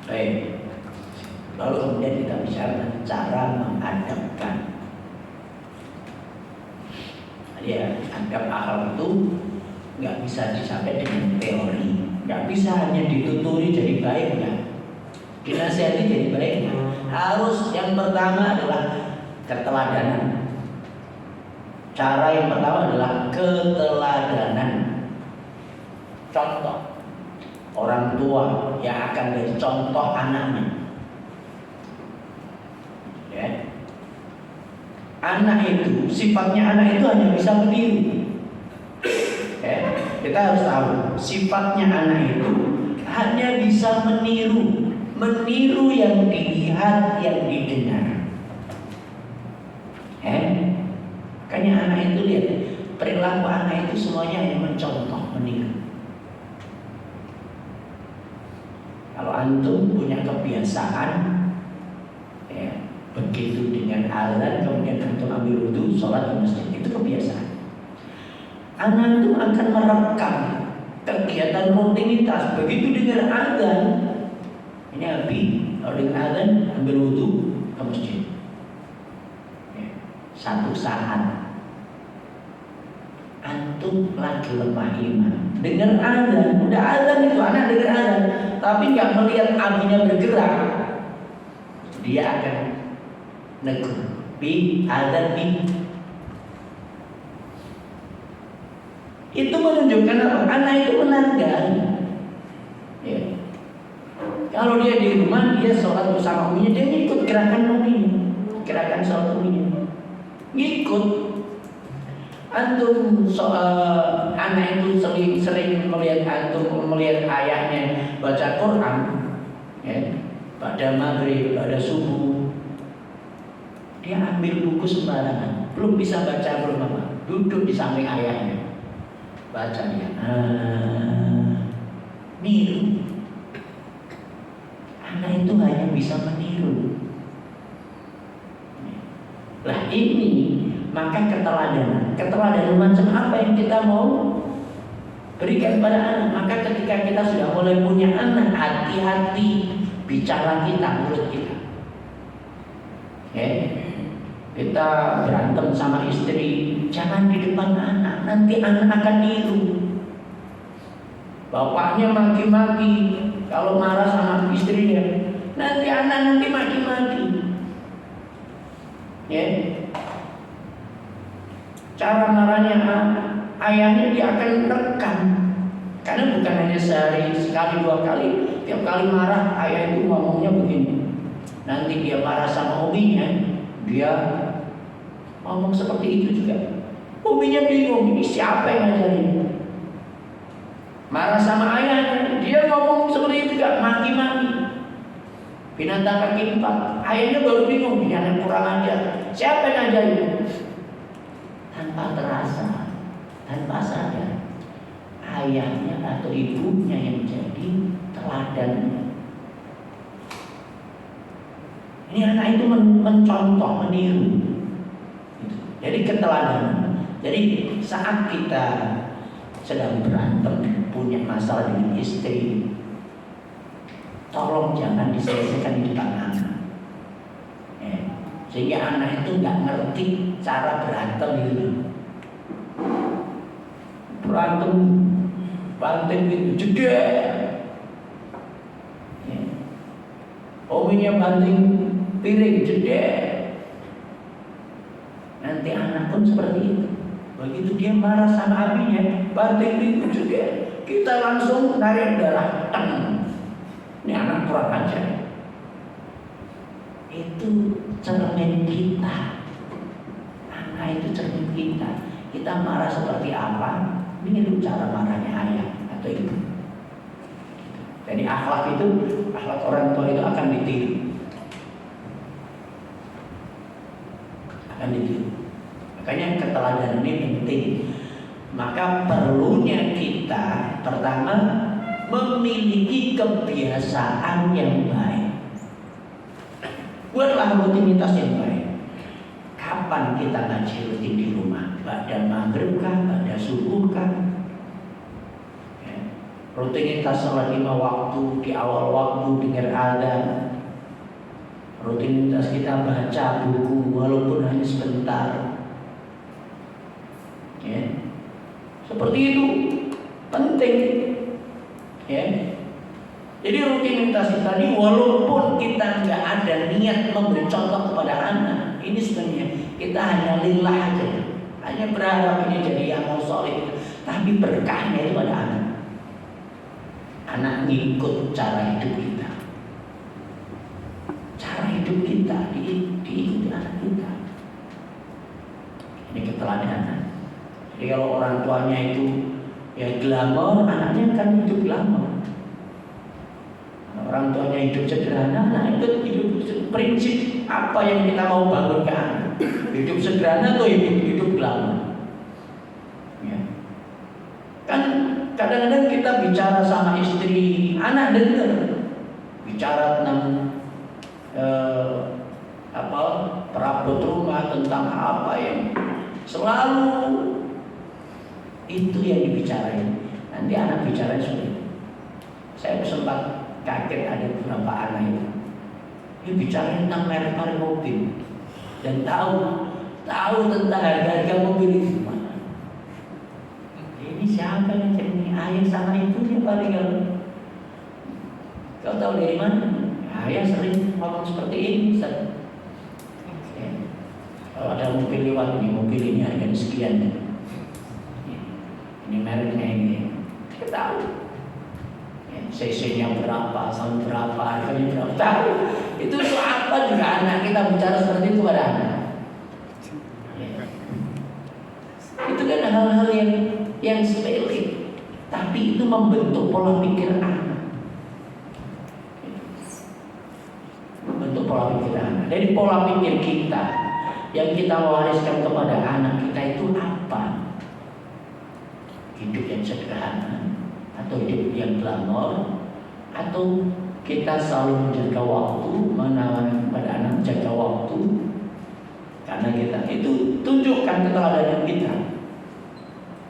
Baik. Lalu kemudian kita bicara cara mengadabkan. Ya, adab akhlak itu nggak bisa dicapai dengan teori, nggak bisa hanya dituturi jadi baik, nggak. Dinasihati jadi baik, nggak. Harus yang pertama adalah keteladanan. Cara yang pertama adalah keteladanan. Contoh. Orang tua yang akan jadi contoh anaknya. Ya. Anak itu, sifatnya anak itu hanya bisa meniru. Ya. Kita harus tahu, sifatnya anak itu hanya bisa meniru. Meniru yang dilihat, yang didengar. Makanya anak itu lihat, perilaku anak itu semuanya hanya mencontoh, meniru. Kalau antum punya kebiasaan, ya, begitu dengan azan kemudian antum ambil wudu, sholat di masjid, itu kebiasaan. Anak itu akan merekam kegiatan rutinitas. Begitu dengar azan, ini Abi, kalau dengar azan ambil wudu ke masjid. Ya, satu saat antum lagi lemah iman, dengar azan, udah azan itu anak dengar azan, tapi nggak melihat abinya bergerak, dia akan negur, bi azan bi. Itu menunjukkan apa? Anak itu menandai. Ya. Kalau dia di rumah, dia sholat bersama uminya, dia ngikut gerakan uminya, gerakan sholat uminya, ngikut. Antum anak itu sering melihat antum melihat ayahnya baca Quran, ya, pada maghrib, pada subuh, dia ambil buku sembarangan, belum bisa baca belum apa, duduk di samping ayahnya, baca dia, niru. Anak itu hanya bisa meniru. Lah ini. Maka keteladanan macam apa yang kita mau berikan pada anak. Maka ketika kita sudah mulai punya anak, hati-hati bicara kita, mulut kita. Kita berantem sama istri, jangan di depan anak, nanti anak akan niru. Bapaknya maki-maki, kalau marah sama istrinya, nanti anak maki-maki. Cara marahnya ayahnya dia akan rekam. Karena bukan hanya sehari, sekali, 2 kali. Tiap kali marah ayah itu ngomongnya begini. Nanti dia marah sama uminya, dia ngomong seperti itu juga. Uminya bingung, ini siapa yang ngajarin? Marah sama ayahnya, dia ngomong seperti itu juga, maki-maki. Binatang kaki 4, ayahnya baru bingung, ini anak kurang ajar. Siapa yang ngajarin? Tanpa terasa, tanpa sadar, ayahnya atau ibunya yang jadi teladannya. Ini anak itu mencontoh, meniru. Jadi keteladanan. Jadi saat kita sedang berantem, punya masalah dengan istri, tolong jangan diselesaikan di depan anak. Sehingga anak itu nggak ngerti cara berantem itu. Berantem banting itu jedek. Ominya banting piring jedek. Nanti anak pun seperti itu. Begitu dia marah sama abinya, banting itu jedek. Kita langsung narik darah, ini anak kurang ajar. Itu cermin kita. Anak itu cermin kita. Kita marah seperti apa? Ini cara marahnya ayah atau ibu. Jadi akhlak orang tua itu akan ditiru. Makanya keteladanan ini penting. Maka perlunya kita pertama memiliki kebiasaan yang baik. Buatlah rutinitas yang baik. Kapan kita ngaji rutin di rumah? Pada maghrib kah? Pada subuh kah? Rutinitas sholat 5 waktu, di awal waktu dengar adzan. Rutinitas kita baca buku walaupun hanya sebentar. Seperti itu penting. Jadi rutinitas tadi walaupun kita nggak ada niat memberi contoh kepada anak, ini sebenarnya kita hanya lillah aja, hanya berharap ini jadi amal soleh, tapi berkahnya itu pada anak. Anak ngikut cara hidup kita. Cara hidup kita diikuti anak kita. Ini keteladanan. Jadi kalau orang tuanya itu ya glamor, anaknya akan hidup glamor. Orang tuanya hidup sederhana, anak itu hidup prinsip apa yang kita mau bangun ke anak. Hidup sederhana atau hidup glamor. Ya. Kan kadang-kadang kita bicara sama istri, anak dengar bicara tentang perabot rumah, tentang apa yang selalu itu yang dibicarain. Nanti anak bicara seperti saya sempat kaget ada beberapa anak itu. Dia bicara tentang merek mobil dan tahu tentang harga mobil itu. Ini siapa yang jadi ayah sama ibunya paling kau tahu dari mana? Ayah sering ngomong seperti ini. Kalau ada mobil lewat ini, mobil ini harganya sekian. Ini mereknya ini, kita tahu. CC-nya berapa, tahun berapa, harganya berapa, tahu. Itu apa juga anak kita bicara seperti itu pada anak. Itu kan hal-hal yang sepele, tapi itu membentuk pola pikir anak. Membentuk pola pikir anak. Dari pola pikir kita yang kita wariskan kepada anak kita itu apa? Hidup yang sederhana, atau hidup yang glamor, atau kita selalu menjaga waktu, menawarkan kepada anak menjaga waktu, karena kita itu tunjukkan keteladanan kita.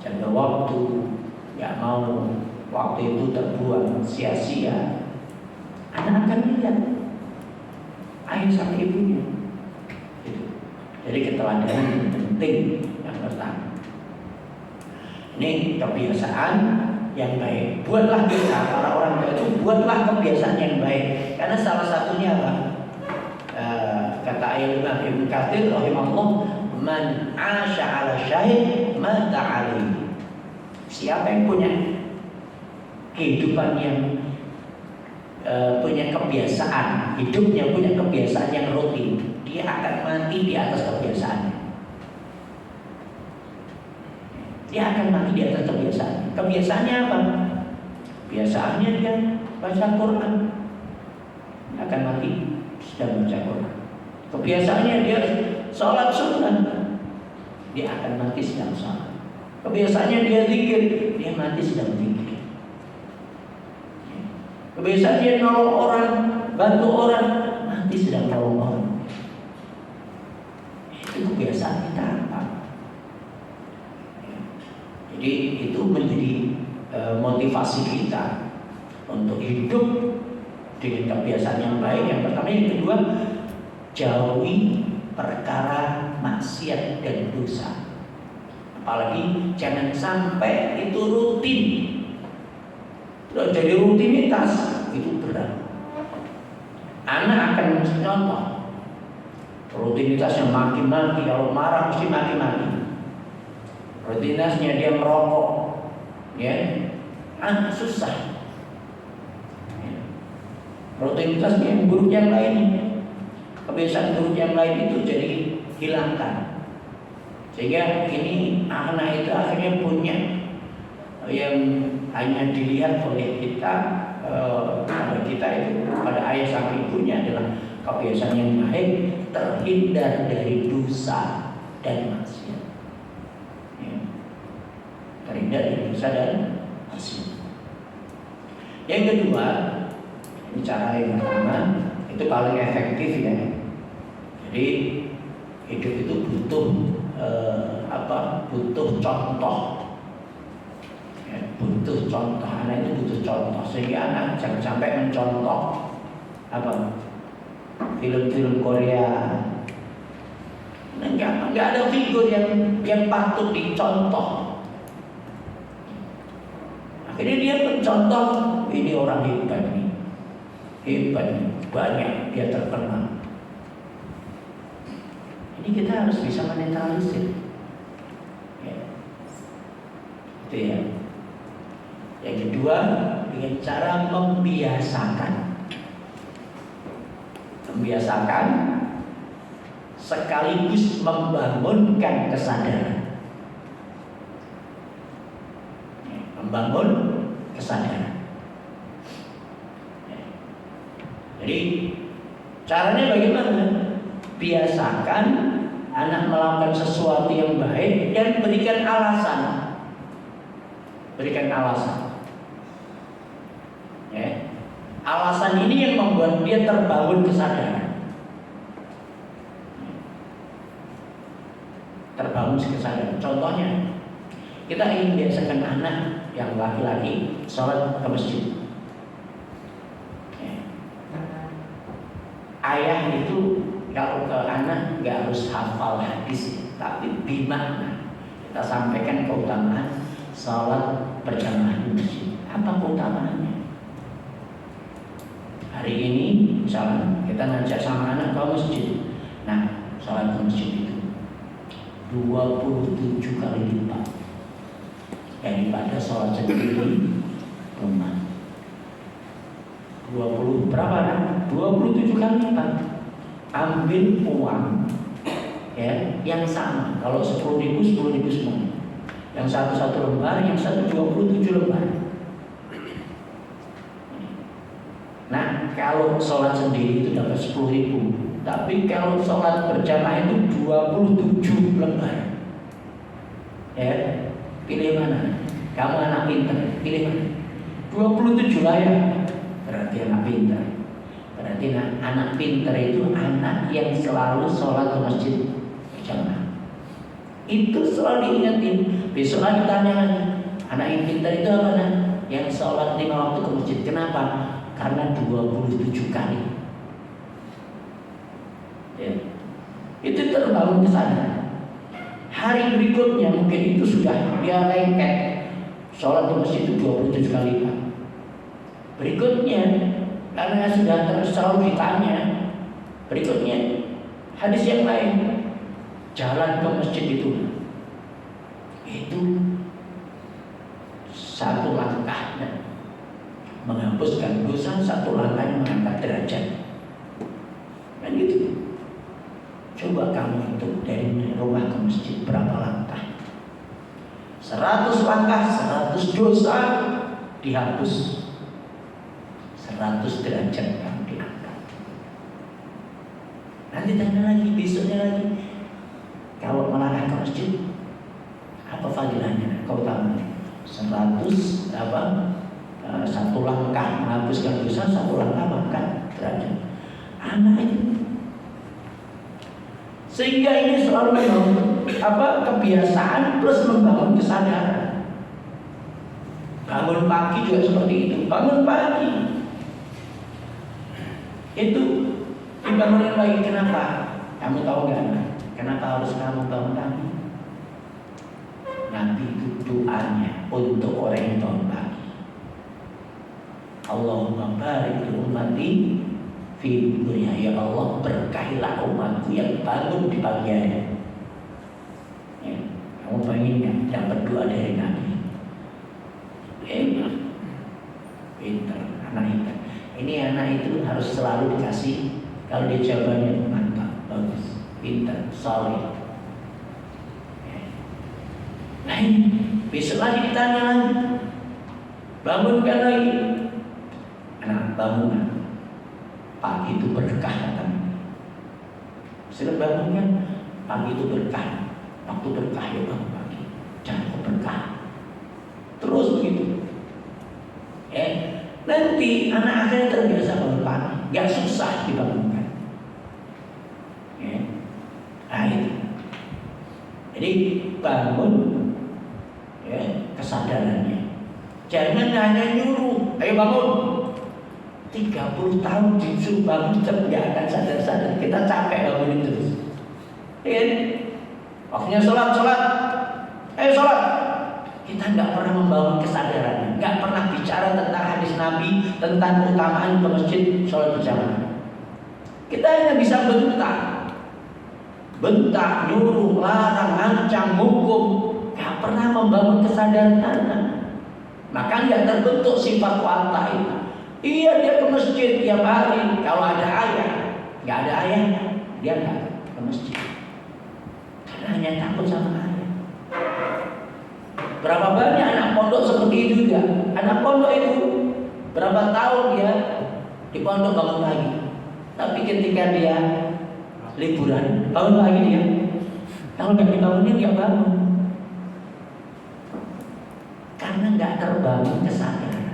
Jaga waktu, nggak mau waktu itu terbuang sia-sia. Anak akan lihat ayah sama ibunya. Jadi keteladanan penting yang pertama. Ini kebiasaan yang baik. Buatlah kita, para orang tua itu buatlah kebiasaan yang baik. Karena salah satunya apa? Kata Imam Ibnu Katsir rahimahullah, man 'asha 'ala syahid mata 'alaihi. Siapa yang punya kehidupan yang punya kebiasaan, hidupnya punya kebiasaan yang rutin, dia akan mati di atas kebiasaannya. Dia akan mati di atas kebiasaan. Kebiasaannya apa? Kebiasaannya dia baca Quran, dia akan mati sedang baca Quran. Kebiasaannya dia sholat sunnah, dia akan mati sedang sholat. Kebiasaannya dia zikir, dia mati sedang zikir. Kebiasaan dia nolong orang, bantu orang, mati sedang nolong orang. Itu kebiasaan kita apa? Jadi itu menjadi motivasi kita untuk hidup dengan kebiasaan yang baik. Yang pertama, yang kedua, jauhi perkara maksiat dan dosa. Apalagi jangan sampai itu rutin. Kalau jadi rutinitas itu berat. Anak akan contoh rutinitasnya maki-maki, kalau marah mesti maki-maki. Rutinitasnya dia merokok, ya, anak susah. Rutinitas yang buruk yang lain, kebiasaan buruk yang lain itu jadi hilangkan. Sehingga ini anak itu akhirnya punya yang hanya dilihat oleh kita, pada kita itu, pada ayah sama ibunya adalah kebiasaan yang baik, terhindar dari dosa dan maksiat. Ya. Terhindar dari dosa dan maksiat. Yang kedua, ini cara yang pertama, itu paling efektif ya. Jadi hidup itu butuh butuh contoh. Ya, butuh contoh, anak itu butuh contoh. Sehingga anak jangan sampai mencontoh film-film Korea. Enggak ada figur yang patut dicontoh. Akhirnya dia mencontoh, ini orang hebat nih, banyak dia terkenal. Ini kita harus bisa menetralisir. Ya. Itu ya. Yang kedua, dengan cara membiasakan sekaligus membangunkan kesadaran. Ya, membangun kesadaran. Ya. Jadi caranya bagaimana? Biasakan anak melakukan sesuatu yang baik dan berikan alasan. Ya. Alasan ini yang membuat dia terbangun kesadaran. Contohnya, kita ingin biasakan anak yang laki-laki sholat ke masjid. Ya. Ayah itu kalau ke anak nggak harus hafal hadis, tapi bimakna. Kita sampaikan keutamaan sholat berjamaah di masjid. Apa keutamaannya? Hari ini misalnya kita ngajak sama anak ke masjid. Nah, sholat ke masjid itu 27 kali lipat daripada sholat sendiri rumah. 27 kali lipat. Ambil uang ya, yang sama. Kalau 10.000 semua. Yang satu lembar, yang satu 27 lembar. Nah, kalau sholat sendiri itu dapat 10.000, tapi kalau sholat berjamaah itu 27 lembar. Ya, pilih mana? Kamu anak pintar, pilih mana? 27 lah ya. Berarti anak pintar. Berarti anak pintar itu anak yang selalu sholat ke masjid berjamaah. Itu selalu diingatin. Besok lagi tanya lagi, anak yang pintar itu apa nak? Yang sholat 5 waktu ke masjid. Kenapa? Karena 27 kali. Ya. Itu terbangun ke sana. Hari berikutnya mungkin itu sudah dia lengket. Sholat ke masjid itu 27 kali. Berikutnya, karena sudah selalu ditanya, berikutnya hadis yang lain, jalan ke masjid itu satu langkahnya menghapuskan dosa, satu langkahnya mengangkat derajat. Dan gitu. Coba kamu hitung dari rumah ke masjid berapa langkah? 100 langkah, 100 dosa dihapus. 100 derajat kamu diangkat. Nanti tanya lagi, besoknya lagi. Kalau melangkah ke masjid, apa fadilahnya? Keutamanya 100 satu langkah menghapuskan dosa, satu langkah mengangkat derajat. Anak itu. Sehingga ini selalu membangun kebiasaan plus membangun kesadaran. Bangun pagi juga seperti itu. Bangun pagi itu dibangunin lagi. Kenapa? Kamu tahu nggak? Kenapa harus kamu bangun pagi? Nanti itu doanya untuk orang yang bangun pagi. Allahumma barik li ummati fi dunya. Ya Allah, berkahilah umatku yang bangun di pagi hari. Ya, kamu pengen dapat doa dari Nabi? Pintar, anak pintar. Ini anak itu harus selalu dikasih. Kalau dia jawabannya mantap, bagus, pintar, solid. Nah besok lagi ditanya lagi, bangunkan lagi. Anak bangunan, pagi itu berkah katanya. Sudah bangunkan, pagi itu berkah. Waktu berkah ya bangun pagi, jangan kok berkah. Terus begitu. Nanti anak akhirnya terbiasa bangun pagi, gak susah dibangunkan. Nah itu. Jadi bangun kesadarannya. Jangan hanya nyuruh, ayo bangun. 30 tahun disuruh bangun tetap gak akan sadar-sadar. Kita capek bangunin terus. Waktunya sholat. Ayo sholat. Kita nggak pernah membangun kesadarannya, nggak pernah bicara tentang hadis Nabi tentang keutamaan ke masjid sholat berjamaah. Kita hanya bisa bentak, nyuruh, larang, ngancam, hukum, nggak pernah membangun kesadaran anak. Maka nggak terbentuk sifat wata itu. Iya dia ke masjid tiap hari. Kalau ada ayah, nggak ada ayahnya, dia nggak ke masjid. Karena hanya takut sama ayah. Berapa banyak anak pondok seperti itu juga. Anak pondok itu berapa tahun dia di pondok bangun pagi, tapi ketika dia liburan bangun pagi dia. Kalau nggak dibangunin dia bangun. Karena nggak terbangun kesadaran.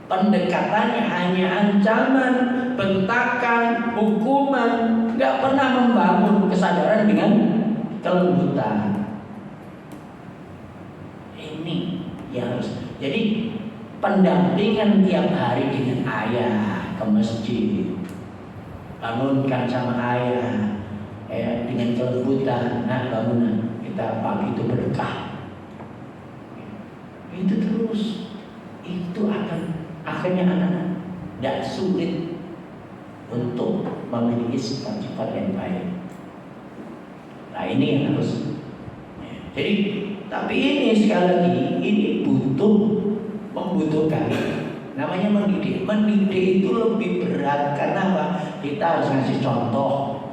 Pendekatannya hanya ancaman, bentakan, hukuman, nggak pernah membangun kesadaran dengan kelembutan. Ini yang harus. Jadi pendampingan tiap hari dengan ayah ke masjid, bangunkan sama ayah, dengan kelembutan. Nah bangunan kita pagi itu berkah. Itu terus, itu akan akhirnya anak-anak tidak sulit untuk memiliki sifat-sifat yang baik. Nah ini yang harus. Jadi tapi ini sekali lagi ini membutuhkan namanya mendidik. Mendidik itu lebih berat karena apa? Kita harus ngasih contoh,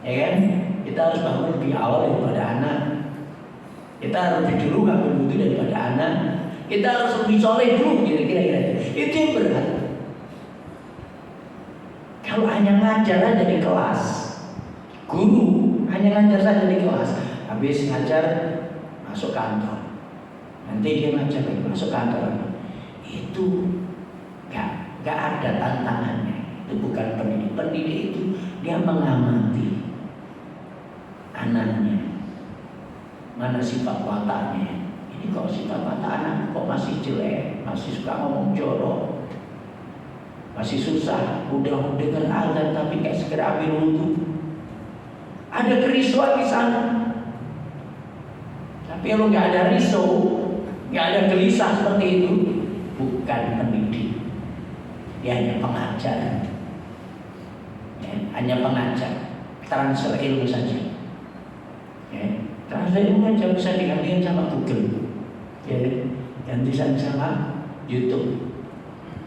ya kan? Kita harus bangun lebih awal daripada anak. Kita harus lebih dulu ngambil wudhu daripada anak. Kita harus lebih soleh dulu, kira-kira. Itu yang berat. Kalau hanya ngajar aja di kelas, guru hanya ngajar saja di kelas, habis ngajar masuk kantor, nanti dia ngajar lagi masuk kantor, itu gak ada tantangannya. Itu bukan pendidik. Pendidik itu dia mengamati anaknya, mana sifat wataknya. Ini kok sifat watak anak kok masih jelek, masih suka ngomong jorok, masih susah, udah dengar azan tapi gak segera ambil wudhu. Ada kerisauan di sana. Tapi kalau nggak ada risau, nggak ada gelisah seperti itu, bukan pendidik. Dia hanya pengajar, hanya pengajar, transfer ilmu saja. Transfer ilmu saja bisa digantikan sama Google, gantikan sama YouTube.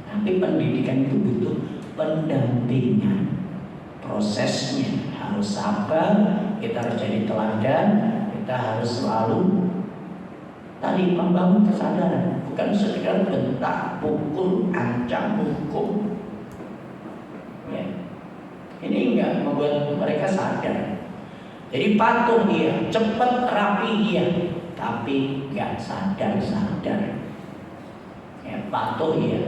Tapi pendidikan itu butuh pendampingan, prosesnya harus sabar. Kita harus jadi teladan. Kita harus selalu tadi membangun kesadaran, bukan sekedar bentak, pukul, ancam, hukum. Ini enggak membuat mereka sadar. Jadi patuh dia, cepat, rapi dia, tapi enggak sadar. Patuh dia,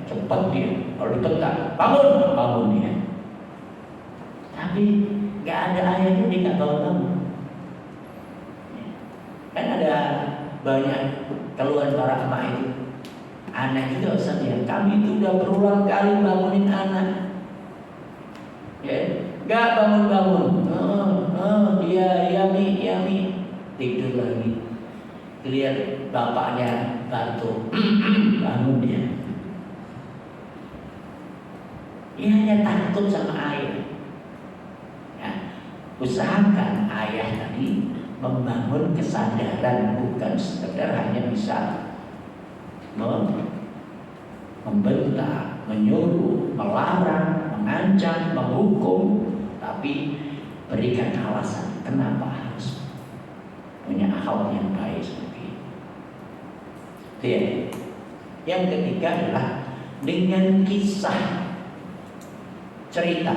cepat dia. Kalau dibentak, bangun dia. Tapi enggak ada ayahnya dia enggak bangun. Kan ada banyak keluhan para emak itu. Anak juga Ustaz ya, kami itu udah berulang kali bangunin anak. Gak bangun-bangun. Dia yami tidur lagi. Lihat bapaknya batuk, bangun dia. Dia hanya takut sama ayah. Usahakan ayah tadi membangun kesadaran, bukan sekedar hanya bisa membentak, menyuruh, melarang, mengancam, menghukum, tapi berikan alasan kenapa harus punya akhlak yang baik seperti itu. Ya. Yang ketiga adalah dengan kisah cerita.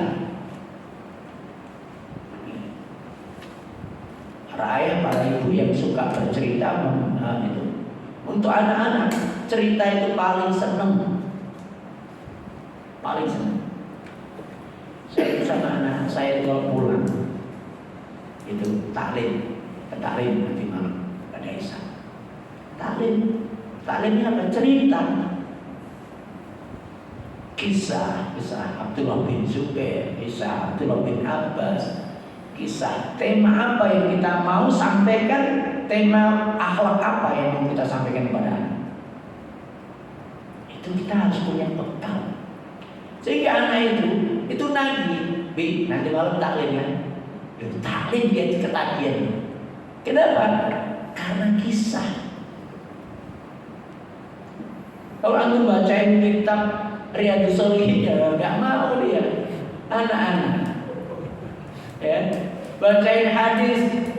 Para ayah, para ibu yang suka bercerita itu. Untuk anak-anak, cerita itu paling seneng. Paling seneng. Saya sama anak saya kalau pulang itu taklim nanti malam pada Isya. Taklimnya apa? Cerita. Kisah Abdullah bin Zubair, kisah Abdullah bin Abbas, kisah tema apa yang kita mau sampaikan, tema akhlak apa yang mau kita sampaikan kepada anak. Itu kita harus punya bekal. Sehingga anak itu nanti malam taklim ya. Taklim dia ketagihan. Kenapa? Karena kisah. Kalau antum bacain kitab Riyadhus Shalihin ya nggak mau dia anak-anak. Ya, bacain hadis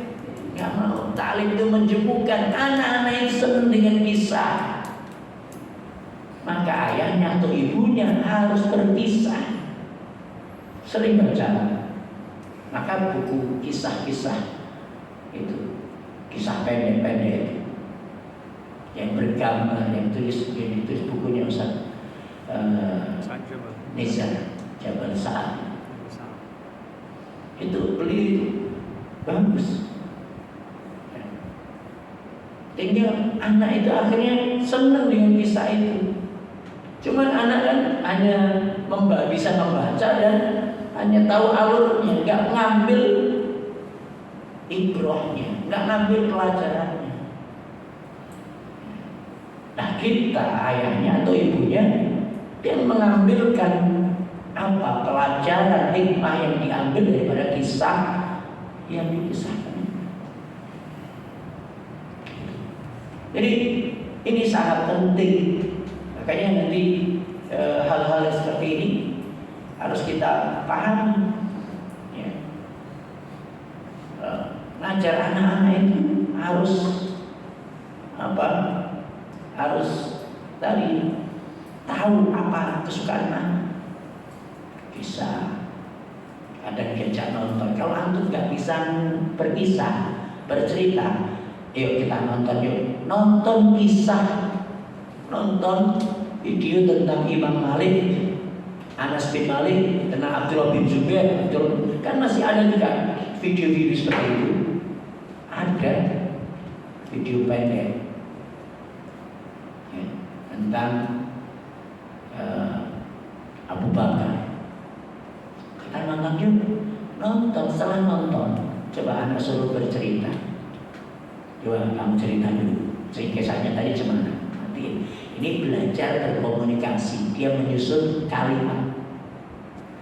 nggak mau. Taklim itu menjemukkan anak-anak yang senang dengan kisah. Maka ayahnya atau ibunya harus berkisah. Sering baca. Maka buku kisah-kisah itu, kisah pendek-pendek yang bergambar, yang ditulis bukunya Ustaz Nizar Jabal Sa'ad. Itu beli itu bagus. Tinggal anak itu akhirnya senang dengan kisah itu. Cuman anak kan hanya bisa membaca dan hanya tahu alurnya, nggak ngambil ibrohnya, nggak ngambil pelajarannya. Nah kita ayahnya atau ibunya yang mengambilkan apa pelajaran hikmah yang diambil daripada kisah yang dikisahkan. Jadi ini sangat penting. Makanya nanti hal-hal seperti ini harus kita pahami. Ya. Ngajar anak-anak itu harus harus tadi tahu apa kesukaan anak. Bisa kadang diajak nonton. Kalau antum nggak bisa berkisah, bercerita, yuk kita nonton yuk. Nonton kisah, nonton video tentang Imam Malik, Anas bin Malik, tentang Abdullah bin Zubair. Kan masih ada juga video-video seperti itu. Ada video pendek ya, tentang Abu Bakar. Kita nonton yuk. Nonton, setelah nonton coba anak suruh bercerita. Coba kamu cerita dulu. Kisahnya tadi gimana? Nanti ini belajar berkomunikasi. Dia menyusun kalimat.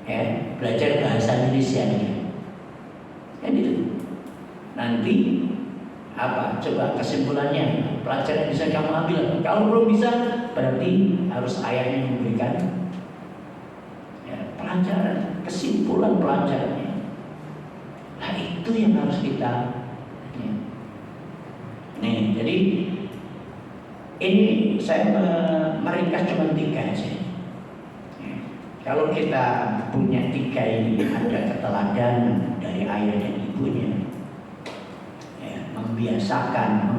Ya, belajar bahasa Indonesia dia. Kan itu. Nanti apa? Coba kesimpulannya. Pelajaran yang bisa kamu ambil. Kalau belum bisa, berarti harus ayahnya memberikan pelajaran, kesimpulan pelajarannya. Nah itu yang harus kita. Nih, jadi ini saya meringkas cuma 3 aja. Kalau kita punya 3 ini, ada keteladanan dari ayah dan ibunya. Ya, membiasakan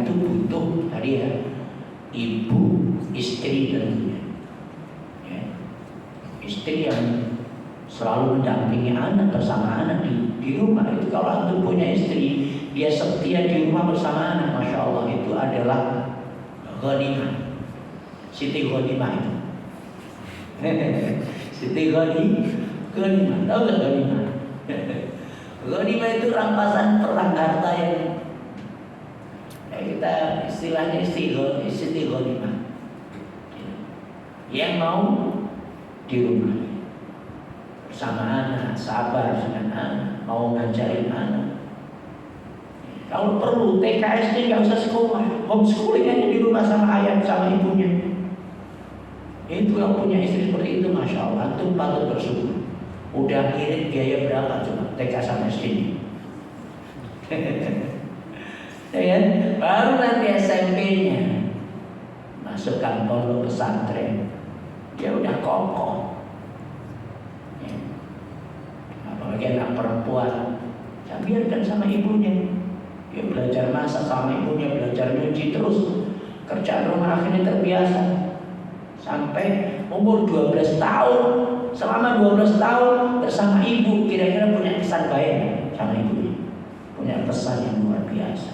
itu butuh tadi ya, ibu, istri tentunya. Ya, istri yang selalu mendampingi anak, bersama anak di rumah itu. Kalau antum punya istri, dia setia di rumah bersama anak, masya Allah itu adalah ghanimah. Siti ghanimah itu. Siti ghanimah. Tahu nggak ghanimah? Ghanimah itu rampasan perang harta yang kita istilahnya Siti ghanimah. Yang mau di rumah bersama anak, sabar dengan anak, mau ngajarin anak. Kalau perlu TKSD nggak usah sekolah, homeschooling aja di rumah sama ayah sama ibunya. Itu yang punya istri seperti itu, masya Allah, antum patut bersyukur. Udah ngirit biaya berapa coba TK sama SD? Ya kan? Baru nanti SMP-nya masukkan pondok pesantren, dia udah kokoh. Ya. Apalagi anak perempuan, ya biarkan sama ibunya. Dia belajar masak sama ibunya, belajar nyuci terus. Kerjaan rumah akhirnya terbiasa. Sampai umur 12 tahun, selama 12 tahun bersama ibu, kira-kira punya kesan baik sama ibunya, punya pesan yang luar biasa.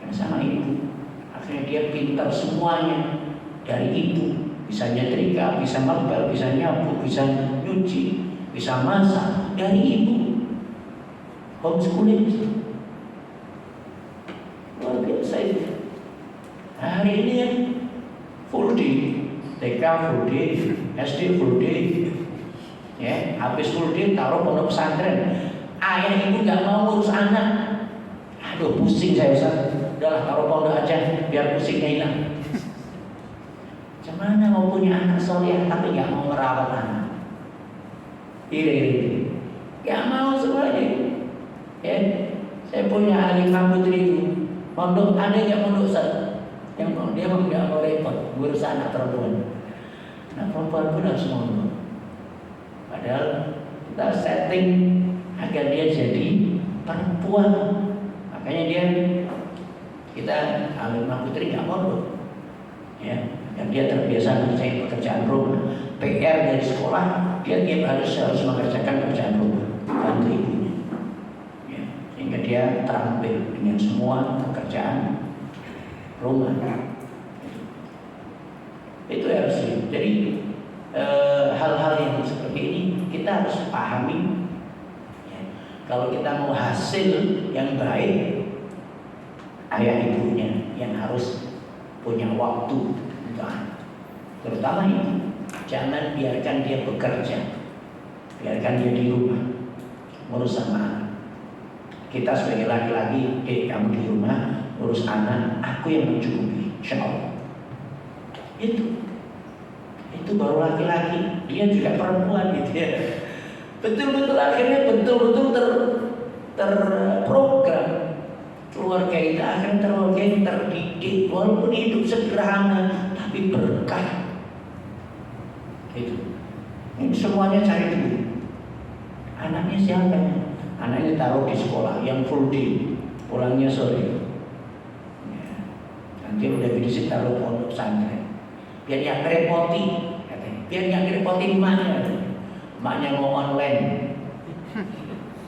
Yang sama ibu, akhirnya dia pintar semuanya dari ibu, bisa nyetrika, bisa ngepel, bisa nyapu, bisa nyuci, bisa masak dari ibu. Homeschooling luar biasa itu. Hari ini ya full day, TK full day, SD full day, ya habis full day taruh pondok pesantren. Ayah ibu nggak mau ngurus anak, aduh pusing saya Ustaz, udahlah taruh pondok aja biar pusingnya hilang. Gimana mau punya anak soleh tapi nggak mau merawat anak? Iri, nggak mau semuanya. Ya, saya punya alimah putri itu, pondok ada nggak pondok Ustaz? Yang dia nggak mau repot ngurus anak perempuan. Nah perempuan pun harus ngomong. Padahal kita setting agar dia jadi perempuan. Makanya kita alimah putri nggak pondok, ya, dan dia terbiasa mengerjakan pekerjaan rumah. PR dari sekolah, dia tiap hari harus mengerjakan pekerjaan rumah, bantu ibunya, ya, sehingga dia terampil dengan semua pekerjaan rumah. Itu harus. Jadi hal-hal yang seperti ini kita harus pahami. Ya, kalau kita mau hasil yang baik, ayah ibunya yang harus punya waktu untuk anak. Terutama ini, jangan biarkan dia bekerja, biarkan dia di rumah ngurus sama anak. Kita sebagai laki-laki, kamu di rumah urus anak, aku yang mencukupi, insya Allah. Itu baru laki-laki. Dia juga perempuan gitu ya. Betul-betul akhirnya betul-betul terprogram. Keluarga kita akan terdidik, walaupun hidup sederhana tapi berkah. Gitu. Ini semuanya cari duit. Anaknya siapa? Anaknya taruh di sekolah yang full day, pulangnya sore. Nanti udah bisa taruh pondok pesantren. Biar yang repoti, katanya. Biar yang repoti emaknya. Emaknya mau online,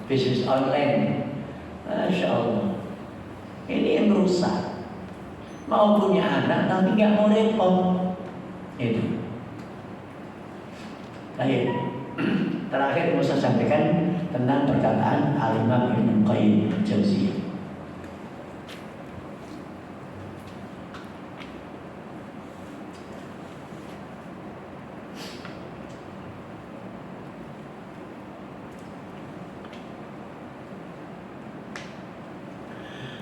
bisnis online. Masya Allah. Ini yang rusak. Mau punya anak tapi nggak mau repot. Itu. Terakhir mau saya sampaikan tentang perkataan Al-Imam Ibnu Qayyim Al-Jauziyah.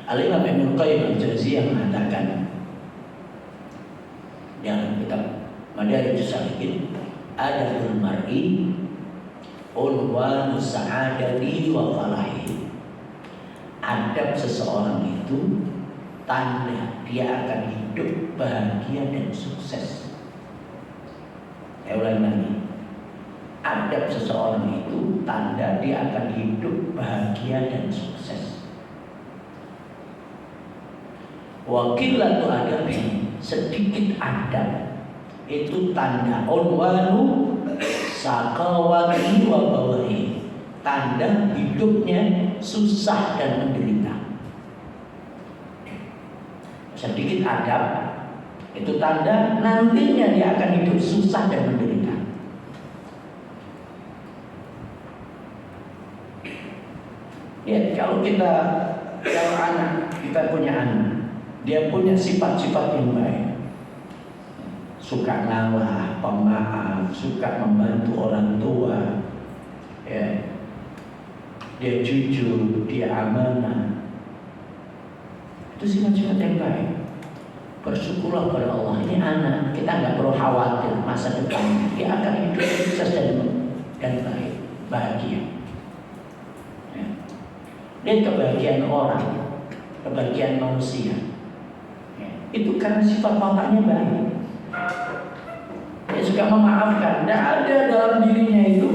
Al-Imam Ibnu Qayyim Al-Jauziyah mengatakan dalam kitab Madarijus Salikin, adabul mar'i unwanu sa'adati wa falahi. Adab seseorang itu tanda dia akan hidup bahagia dan sukses. Saya ulangi lagi. Adab seseorang itu tanda dia akan hidup bahagia dan sukses. Wakilatu adabi, sedikit adab itu tanda unwanu sakawati wa bawahi, tanda hidupnya susah dan menderita. Sedikit adab itu tanda nantinya dia akan hidup susah dan menderita. Ya, kalau anak, kita punya anak, dia punya sifat-sifat yang baik, suka ngalah, pemaaf, suka membantu orang tua, ya, dia jujur, dia amanah. Itu sifat-sifat yang baik. Bersyukurlah kepada Allah, ini anak kita nggak perlu khawatir masa depan, dia akan hidup sukses dan baik, bahagia. Ya. Lihat kebahagiaan orang, kebahagiaan manusia, ya. Itu karena sifat wataknya baik. Dia suka memaafkan, tidak ada dalam dirinya itu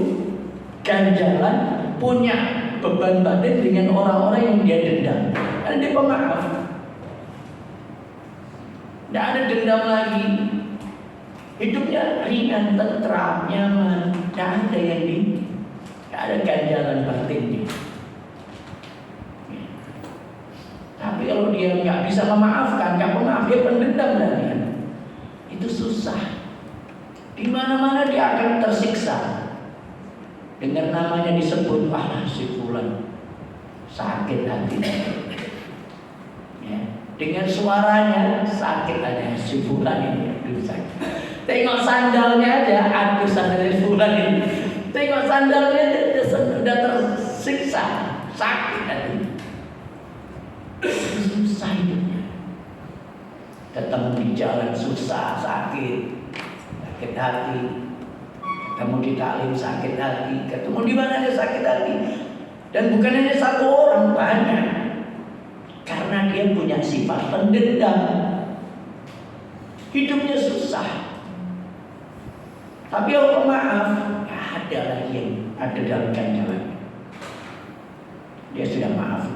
ganjalan, punya beban batin dengan orang-orang yang dia dendam. Karena dia pemaaf. Tidak ada dendam lagi. Hidupnya ringan, tentram, nyaman. Tidak ada yang tidak ada ganjalan batinnya. Tapi kalau dia nggak bisa memaafkan, nggak pemaaf, dia pendendam lagi. Itu susah. Di mana-mana dia akan tersiksa. Dengar namanya disebut, wah si fulan sakit hatinya. Ya. Dengar suaranya sakit aja si fulan ini. Tengok sandalnya aja, aduh sandalnya fulan ini. Tengok sandalnya aja sudah tersiksa, sakit hatinya. Susah hidupnya. Ketemu di jalan susah, sakit hati. Ketemu di taklim sakit hati. Ketemu di mana dia sakit hati. Dan bukan hanya satu orang, banyak. Karena dia punya sifat pendendam. Hidupnya susah. Tapi kalau pemaaf, ada lagi yang ada dalam ganjalan. Dia sudah maaf.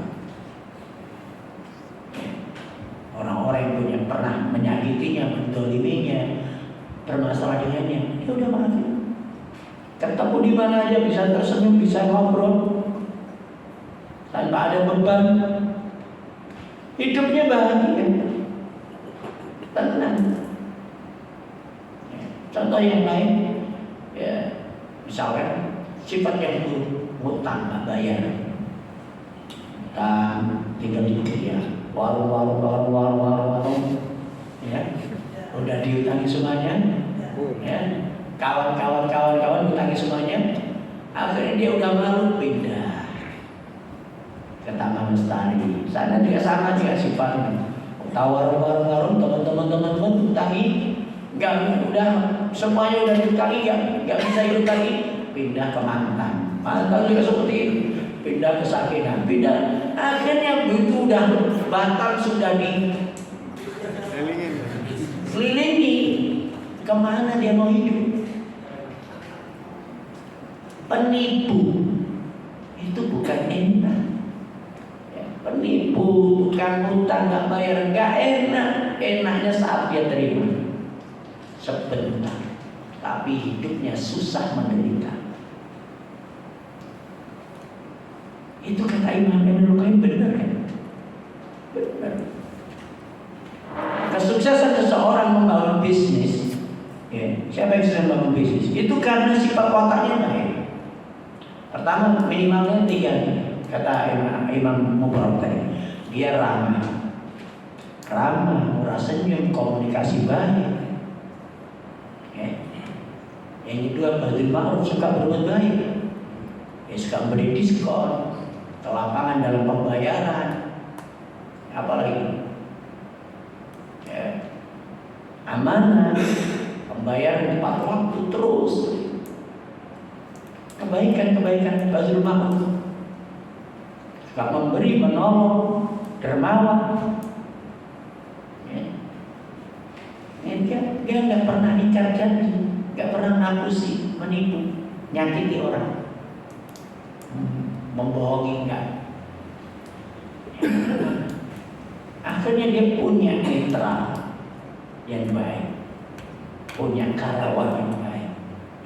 Orang-orang yang punya pernah menyakitinya, mendoliminya, bermasalah dengannya, dia udah maafin. Ketemu di mana aja bisa tersenyum, bisa ngobrol tanpa ada beban. Hidupnya bahagia, tenang. Contoh yang lain, ya, misalkan sifat yang buruk, ngutang nggak bayar, dan tinggal di dia, warung, ya, udah diutangi semuanya, ya, kawan utangi semuanya, akhirnya dia udah malu pindah ke Taman Lestari. Sana juga sama juga sifatnya. Warung, teman-teman utangi, nggak udah semuanya udah diutangi, nggak bisa hidup lagi, pindah ke mantan juga seperti itu, pindah ke Sakinah, pindah. Akhirnya begitu udah batang sudah dikelilingi, kemana dia mau hidup? Penipu itu bukan enak. Penipu, tukang hutang nggak bayar, nggak enak. Enaknya saat dia terima sebentar, tapi hidupnya susah menderita. Itu kata Imam Ibnul Qayyim, benar kan? Benar. Kesuksesan seseorang membangun bisnis, ya, siapa yang sedang membangun bisnis? Itu karena sifat wataknya baik. Pertama, minimalnya 3. Kata Imam Mubarak tadi, dia ramah, murah senyum, komunikasi baik. Ya. Yang kedua, badul ma'ruf, suka berbuat baik. Ya, suka beri diskon, kelapangan dalam pembayaran, apalagi ya, amanah, pembayaran tepat waktu terus, kebaikan badul ma'ruf. Suka memberi, menolong, dermawan. Ya. Dia nggak pernah ingkar janji, nggak pernah ngapusi, menipu, nyakiti orang, membohongi enggak. Akhirnya dia punya mitra yang baik, punya karyawan yang baik,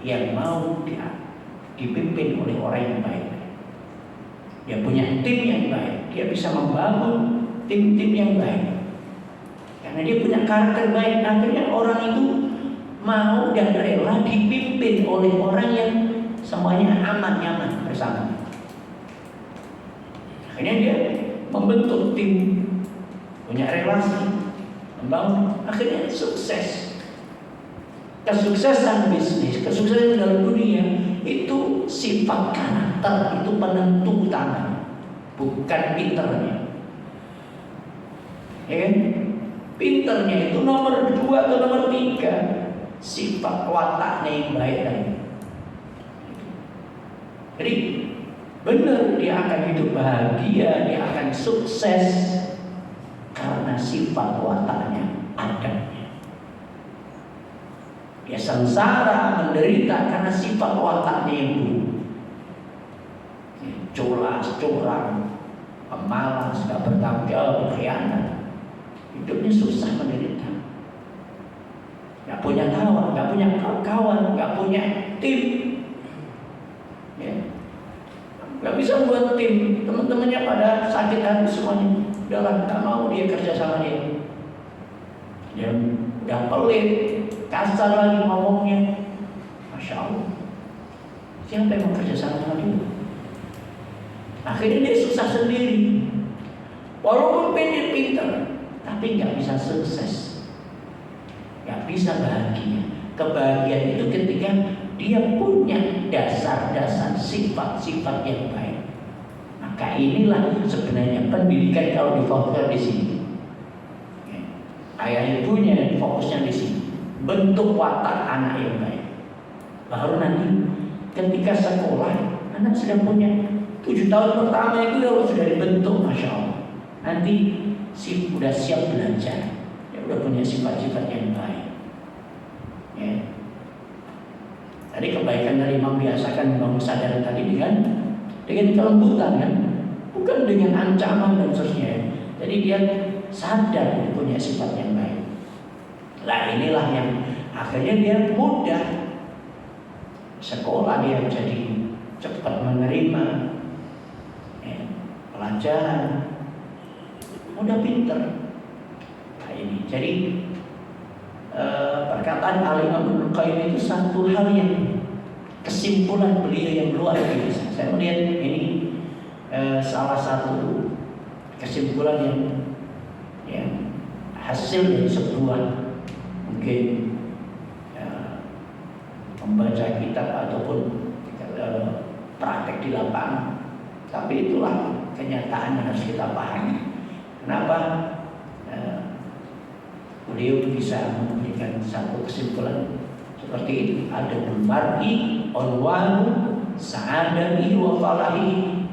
yang mau dipimpin oleh orang yang baik. Dia punya tim yang baik, dia bisa membangun tim-tim yang baik. Karena dia punya karakter baik, akhirnya orang itu mau dan rela dipimpin oleh orang yang semuanya aman, nyaman bersama. Akhirnya dia membentuk tim, punya relasi, membangun, akhirnya sukses. Kesuksesan bisnis, kesuksesan dalam dunia itu sifat karakter, itu penentu utama, bukan pinternya. Ya kan? Pinternya itu nomor 2 atau nomor 3. Sifat wataknya yang baik tadi. Jadi benar dia akan hidup bahagia, dia akan sukses karena sifat wataknya, adabnya. Dia sengsara, menderita karena sifat wataknya yang buruk. Culas, curang, pemalas, gak bertanggung jawab, berkhianat. Hidupnya susah, menderita. Gak punya kawan, gak punya kawan, gak punya tim. Ya. Gak bisa buat tim. Teman-temannya pada sakit hati semuanya. Udahlah, gak mau dia kerja sama dia. Dia udah pelit, kasar lagi ngomongnya. Masya Allah. Siapa yang mau kerja sama dia? Akhirnya dia susah sendiri. Walaupun pintar, tapi nggak bisa sukses, nggak bisa bahagia. Kebahagiaan itu ketika dia punya dasar-dasar sifat-sifat yang baik. Maka inilah sebenarnya pendidikan kalau difokuskan di sini. Ayah ibunya fokusnya di sini. Bentuk watak anak yang baik. Baru nanti ketika sekolah anak sudah punya 7 tahun pertama itu sudah dibentuk, masya Allah. Nanti udah siap belajar, ya udah punya sifat-sifat yang baik. Ya. Tadi kebaikan dari membiasakan membangun kesadaran tadi dengan kelembutan kan, bukan dengan ancaman dan seterusnya. Jadi dia sadar punya sifat yang baik. Lah inilah yang akhirnya dia mudah sekolah, dia jadi cepat menerima pelajaran, mudah pinter. Nah ini jadi perkataan Al-Imam Ibnu Qayyim itu satu hal yang kesimpulan beliau yang luar biasa. Saya melihat ini salah satu kesimpulan yang hasil dari sebuah mungkin membaca kitab ataupun praktek di lapangan. Tapi itulah kenyataan yang harus kita pahami. Kenapa beliau bisa memberikan satu kesimpulan seperti itu? Ada mar'i unwanu sa'adati wa falahi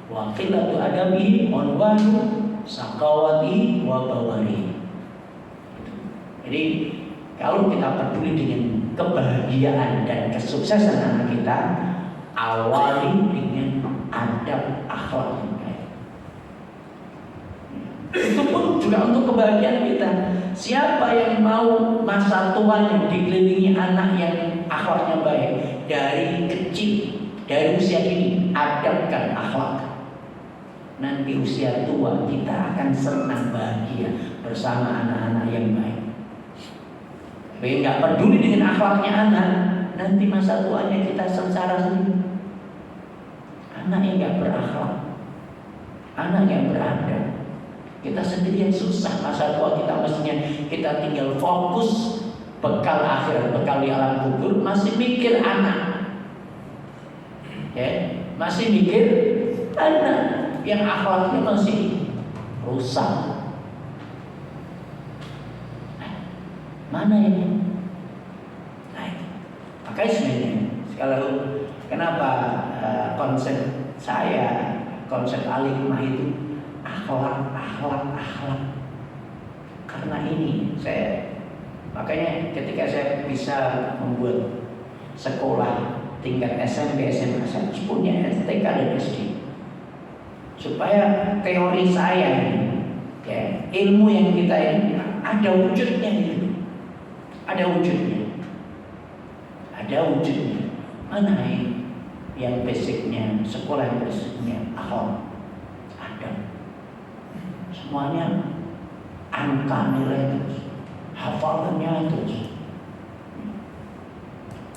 wa qillatu adabi unwanu saqawati wa bawari. Jadi kalau kita peduli dengan kebahagiaan dan kesuksesan anak kita, awali dengan adab akhlak yang baik. Itu pun juga untuk kebahagiaan kita. Siapa yang mau masa tuanya dikelilingi anak yang akhlaknya baik, dari kecil, dari usia ini adabkan akhlak. Nanti usia tua kita akan senang bahagia bersama anak-anak yang baik. Tapi nggak peduli dengan akhlaknya anak, nanti masa tuanya kita sengsara sendiri. Anak yang nggak berakhlak, anak yang beradab, kita sendirian susah. Masa tua kita mestinya kita tinggal fokus bekal akhirat, bekal di alam kubur, masih mikir anak, ya, masih mikir anak yang akhlaknya masih rusak. Mana ini? Nah, makanya sebenarnya kalau kenapa konsep saya, konsep Al-Hikmah itu akhlak. Karena ini makanya ketika saya bisa membuat sekolah tingkat SMP, SMA, saya harus punya TK dan SD supaya teori saya ini, ya, ilmu yang kita ini ada wujudnya gitu. Ada wujudnya. Mana yang basicnya, sekolah yang basicnya akhlak, adab. Semuanya angka nilai terus, hafalannya terus.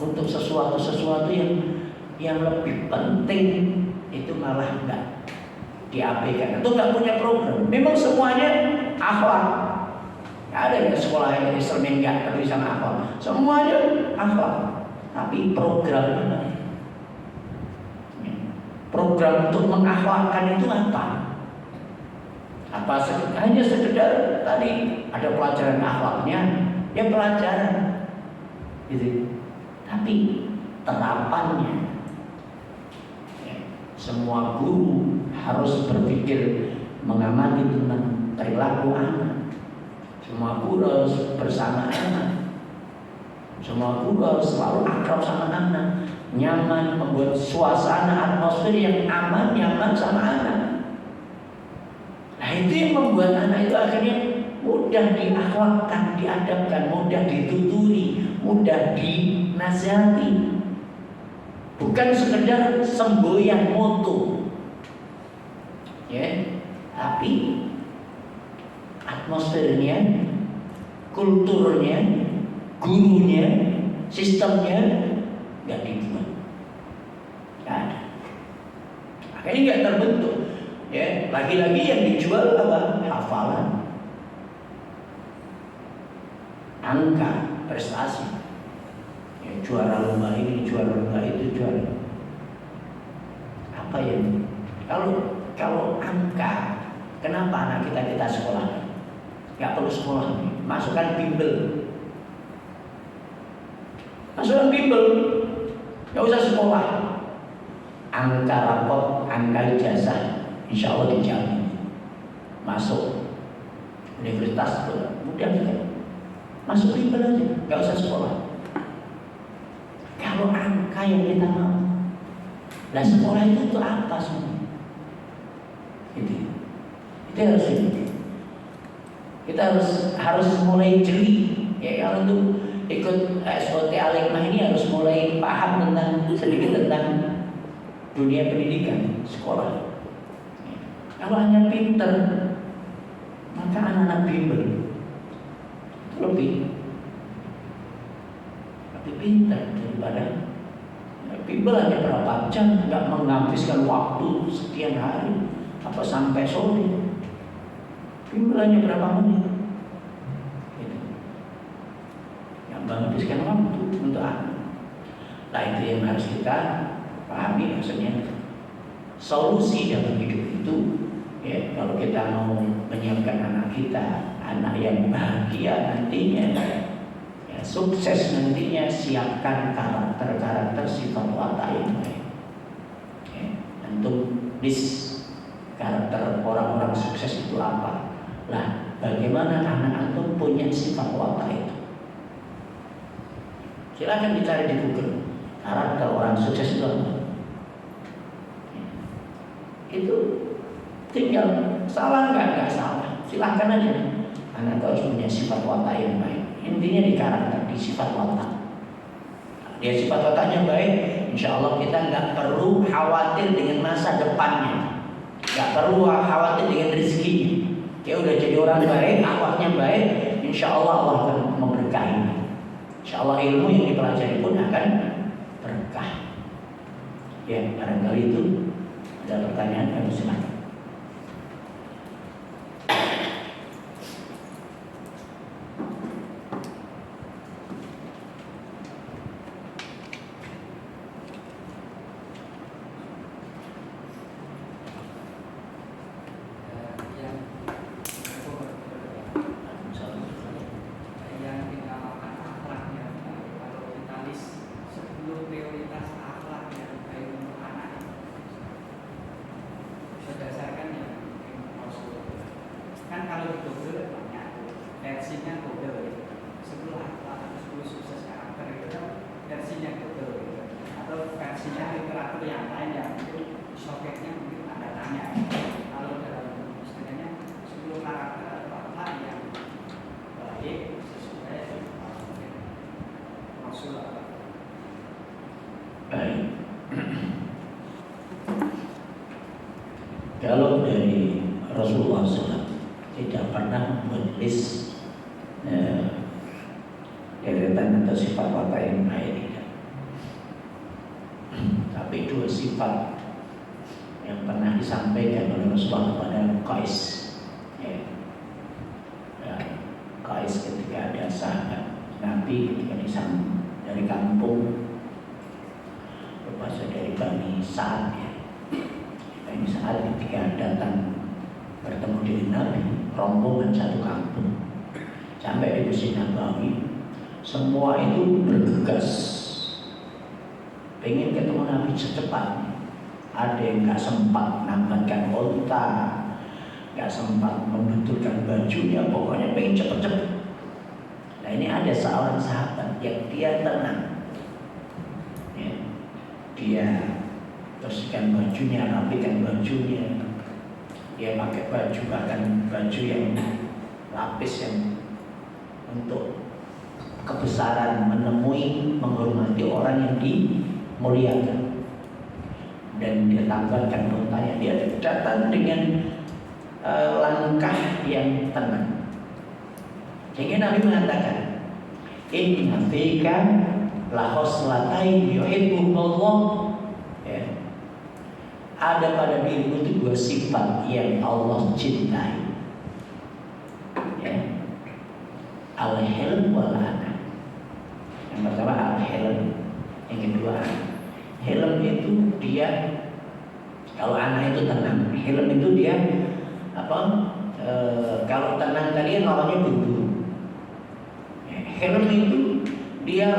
Untuk sesuatu yang lebih penting itu malah enggak diabaikan atau enggak punya program. Memang semuanya akhlak. Ada yang sekolah yang Islam enggak peduli sama akhlak. Semuanya akhlak. Tapi program untuk mengakhlakkan itu apa? Hanya sekedar tadi ada pelajaran akhlaknya, ya pelajaran, gitu. Tapi terapannya, ya, semua guru harus berpikir mengamati tentang perilaku anak. Semua guru harus bersama anak. Semua guru harus selalu akrab sama anak, nyaman, membuat suasana atmosfer yang aman, nyaman sama anak. Nah itu yang membuat anak itu akhirnya mudah diakhlakkan, diadabkan, mudah dituturi, mudah dinasihati. Bukan sekedar semboyan moto, ya, tapi atmosfernya, kulturnya, gurunya, sistemnya nggak dibuat, nggak ada. Akhirnya nggak terbentuk. Ya, lagi-lagi yang dijual apa? Hafalan, angka, prestasi. Ya, juara lomba ini, juara lomba itu, juara. Apa ya? Kalau angka, kenapa anak kita sekolah? Gak perlu sekolah, masukkan bimbel. Masukkan bimbel, gak usah sekolah. Angka rapot, angka ijazah, insya Allah dijamin masuk universitas, mudah juga. Masuk bimbel aja, gak usah sekolah. Kalau angka yang kita mau, nah sekolah itu apa semua? Itu harus ini. Kita harus mulai jeli. Ya kalau untuk ikut SOT Al-Hikmah ini harus mulai paham sedikit tentang dunia pendidikan sekolah. Kalau hanya pinter, maka anak-anak bimbel itu lebih pinter daripada bimbel hanya berapa jam, nggak menghabiskan waktu sekian hari apa sampai sore. Bimbel hanya berapa menit, nggak menghabiskan waktu untuk anak. Nah itu yang harus kita pahami, maksudnya solusi dalam hidup itu. Ya, kalau kita mau menyiapkan anak kita, anak yang bahagia nantinya, ya, sukses nantinya, siapkan karakter sifat watak yang baik. Ya, untuk karakter orang-orang sukses itu apa? Nah, bagaimana anak antum punya sifat watak itu? Silakan dicari di Google. Karakter orang sukses itu apa? Ya, itu tinggal salah nggak salah, silahkan aja. Anak harus punya sifat watak yang baik. Intinya di karakter, di sifat watak. Dia sifat wataknya baik, insya Allah kita nggak perlu khawatir dengan masa depannya, nggak perlu khawatir dengan rezekinya. Dia udah jadi orang baik, akhlaknya baik, insya Allah Allah akan memberkahi. Insya Allah ilmu yang dipelajari pun akan berkah. Ya, barangkali itu ada pertanyaan, kami silakan. Kalau dari Rasulullah SAW tidak pernah membuat list deretan atau sifat watak yang baik, tapi dua sifat yang pernah disampaikan oleh Rasulullah kepada Qais. Qais ketika ada sahabat Nabi ketika dari kampung, berasal dari Bani Sa'ad, Bani Sa'ad ketika datang bertemu diri Nabi, rombongan satu kampung sampai di Masjid Nabawi, semua itu bergegas pengen ketemu Nabi secepatnya. Ada yang nggak sempat nambatkan onta, nggak sempat membetulkan bajunya, pokoknya pengen cepet-cepet. Nah ini ada seorang sahabat yang dia tenang, ya. Dia bersihkan bajunya, rapikan bajunya, dia pakai baju, bahkan baju yang lapis yang untuk kebesaran, menemui, menghormati orang yang dimuliakan. Dan dia tambahkan untanya, dia datang dengan langkah yang tenang. Sehingga Nabi mengatakan, inna fika la khoslatain yuhibbuhullah. Ada pada dirimu itu dua sifat yang Allah cintai, ya. Al-hilm wal ana. Yang pertama al-hilm, yang kedua hilm itu dia, kalau ana itu tenang, hilm itu dia apa? Kalau tenang tadi namanya buru-buru. Hilm itu dia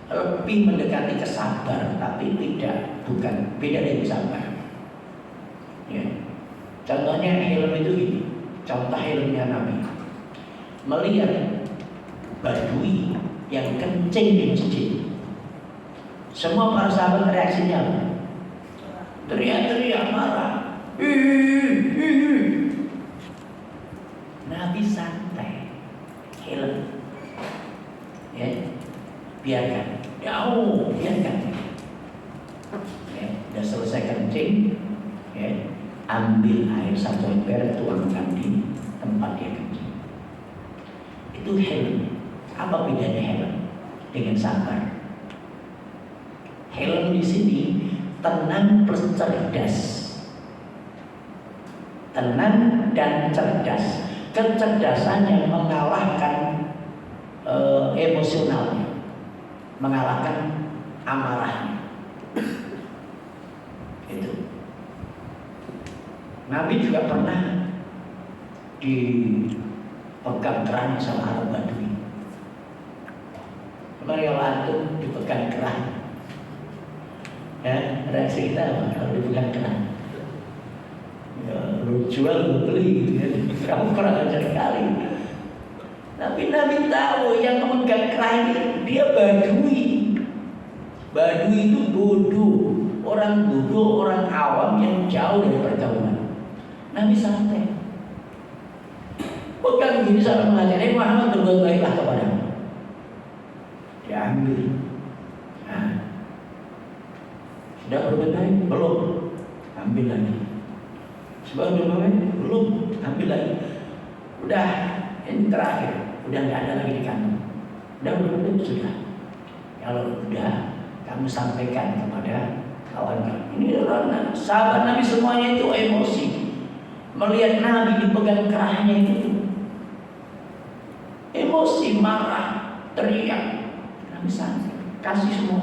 lebih mendekati kesabar, tapi bukan beda dari sabar. Ya. Contohnya hilm itu gini, contoh hilmnya Nabi. Melihat badui yang kencing di masjid, semua para sahabat reaksinya apa? Teriak-teriak marah. Nabi santai, hilm, ya, biarkan, jauh, biarkan. Ya, udah selesai kencing, ya, ambil air 1 ember, tuangkan di tempat dia kencing. Itu hilm. Apa bedanya hilm dengan sabar? Hilm di sini tenang plus cerdas, tenang dan cerdas. Kecerdasan yang mengalahkan emosionalnya, mengalahkan amarahnya. Itu. Nabi juga pernah dipegang kerahnya sama Arab Badui. Kemarin kalau antum dipegang kerah, ya, reaksi kita apa kalau dipegang kerah? Ya, lu jual, lu beli gitu ya. Kamu kurang ajar sekali. Tapi Nabi tahu yang memegang kerah ini dia badui. Badui itu bodoh, orang bodoh, orang awam yang jauh dari pergaulan. Nabi santai. Pegang gini sampai mengajari Muhammad berbuat baiklah kepadamu. Diambil. Nah, sudah berbuat baik? Belum. Ambil lagi. Sudah berbuat baik? Belum. Ambil lagi. Udah, ini terakhir. Udah nggak ada lagi di kantong. Udah berbuat baik? Sudah. Kalau udah, kamu sampaikan kepada kawan kamu. Ini orang sahabat Nabi semuanya itu emosi. Melihat Nabi dipegang kerahnya itu emosi, marah, teriak. Nabi santai, kasih semua.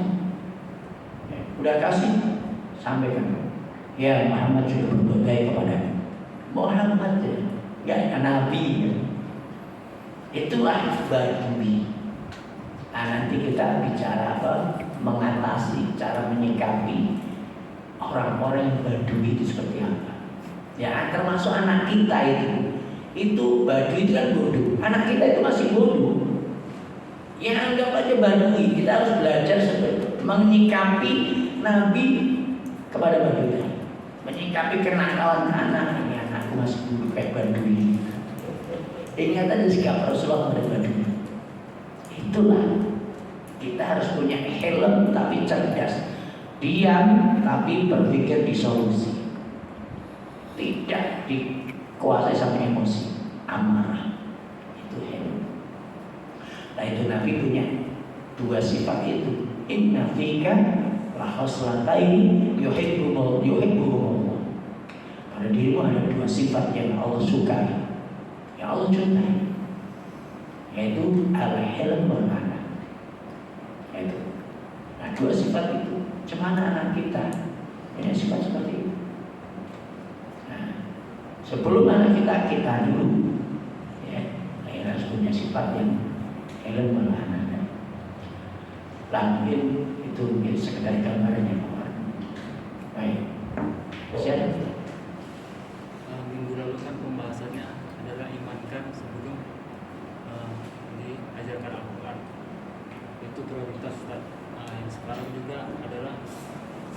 Udah kasih, sampaikan. Ya Muhammad sudah berbuat baik kepadamu. Muhammad ya Nabi ya. Itulah badui. Nah, nanti kita bicara apa? Mengatasi, cara menyikapi orang-orang yang badui itu seperti apa. Ya termasuk anak kita itu badui itu kan bodoh. Anak kita itu masih bodoh. Ya anggap aja badui. Kita harus belajar seperti menyikapi Nabi kepada badui. Menyikapi kenakalan anak. Ini anakku masih bodoh kayak badui. Ingat aja sikap Rasulullah kepada badui. Itulah kita harus punya helm tapi cerdas, diam tapi berpikir di solusi. Tidak dikuasai sama emosi, amarah. Itu helm. Nah itu Nabi punya dua sifat itu. Inna fika la khoslataini yuhibbuhumullah. Pada dirimu ada dua sifat yang Allah sukai, yang Allah cintai, yaitu al-hilm wal ana. Yaitu. Nah dua sifat itu, cemana anak kita punya sifat seperti itu. Sebelum anak kita dulu, ya, kita harus punya sifat yang elok malah anak. Langit itu mungkin sekedar gambarannya Pak. Baik, siap. Minggu lalu kan pembahasannya adalah imankan sebelum diajarkan Al-Quran. Itu prioritas Ustaz. Yang sekarang juga adalah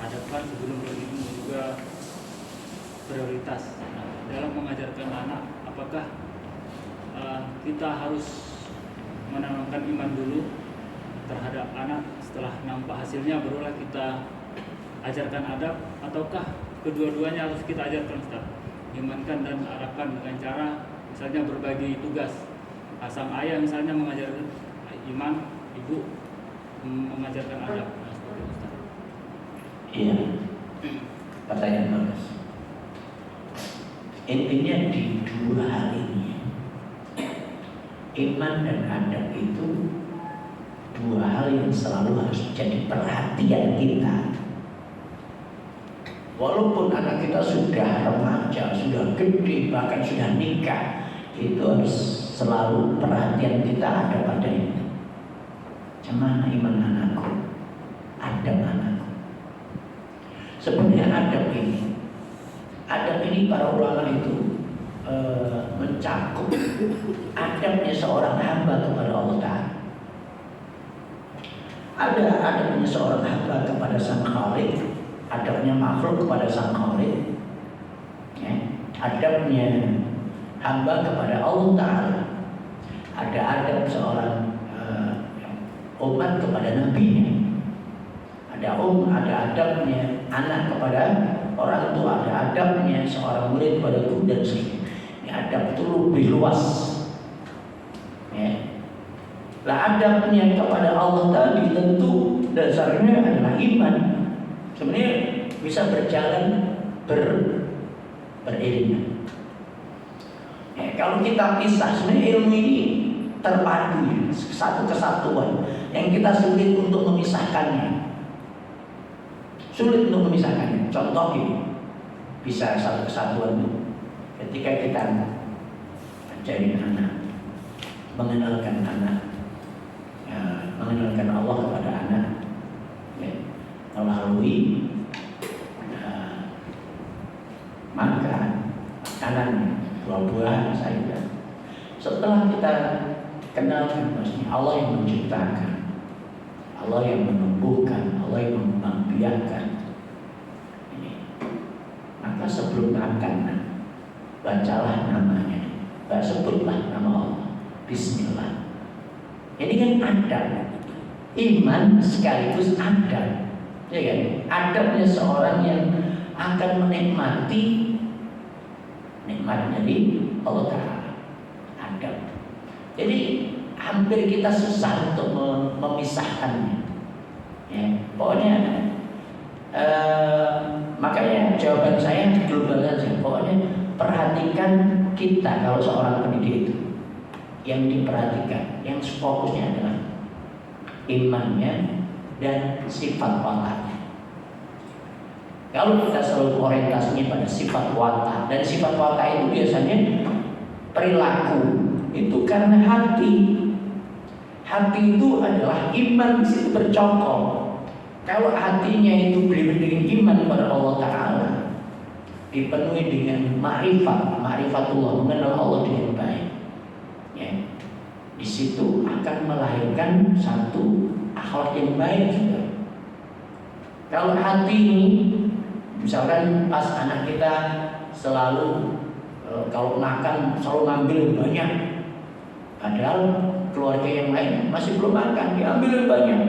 hadapkan sebelum berilmu juga prioritas. Dalam mengajarkan anak, apakah kita harus menanamkan iman dulu terhadap anak, setelah nampak hasilnya barulah kita ajarkan adab, ataukah kedua-duanya harus kita ajarkan Ustaz? Imankan dan arahkan dengan cara misalnya berbagi tugas. Sang ayah misalnya mengajarkan iman, ibu mengajarkan adab. Seperti itu Ustaz. Iya, pertanyaan bagus. Intinya di dua hal ini, iman dan adab itu dua hal yang selalu harus jadi perhatian kita. Walaupun anak kita sudah remaja, sudah gede, bahkan sudah nikah, itu harus selalu perhatian kita ada pada ini. Gimana iman anakku, adab anakku. Sebenarnya adab ini para ulama itu mencakup adabnya seorang hamba kepada Allah Ta'ala. Ada adabnya seorang hamba kepada Sang Khalik, adabnya makhluk kepada Sang Khalik, ya. Adabnya hamba kepada Allah Ta'ala. Ada adab seorang umat kepada nabinya. Ada adabnya anak kepada orang tua, ada adabnya seorang murid kepada guru dan sebagainya. Adab itu lebih luas, ya. Lah adabnya kepada Allah tadi tentu dasarnya adalah iman. Sebenarnya bisa berjalan beriringan. Ya, kalau kita pisah, sebenarnya ilmu ini terpadu, ya, satu kesatuan yang kita sulit untuk memisahkannya. Contoh ini bisa satu kesatuan itu ketika kita mencari anak, mengenalkan anak, ya, mengenalkan Allah kepada anak, ya, melalui makan makanan, buah-buahan, sayuran. Setelah kita kenalkan maksudnya Allah yang menciptakan, Allah yang menumbuhkan, Allah yang membiarkan. Maka sebelum makan, bacalah namanya, sebutlah nama Allah, Bismillah. Ini kan adab, iman sekaligus adab, ya kan? Adabnya seorang yang akan menikmati nikmat dari Allah Ta'ala. Adab. Jadi hampir kita susah untuk memisahkannya. Ya, pokoknya makanya jawaban saya global saja. Pokoknya perhatikan kita kalau seorang pendidik itu, yang diperhatikan, yang fokusnya adalah imannya dan sifat wataknya. Kalau kita selalu orientasinya pada sifat watak, dan sifat watak itu biasanya perilaku itu karena hati. Hati itu adalah iman di situ bercokol. Kalau hatinya itu benar-benar iman kepada Allah Ta'ala, dipenuhi dengan ma'rifatullah, mengenal Allah dengan baik, ya, di situ akan melahirkan satu akhlak yang baik juga. Kalau hati ini, misalkan pas anak kita selalu kalau makan selalu ngambil banyak, padahal keluarga yang lain masih belum makan, diambil banyak,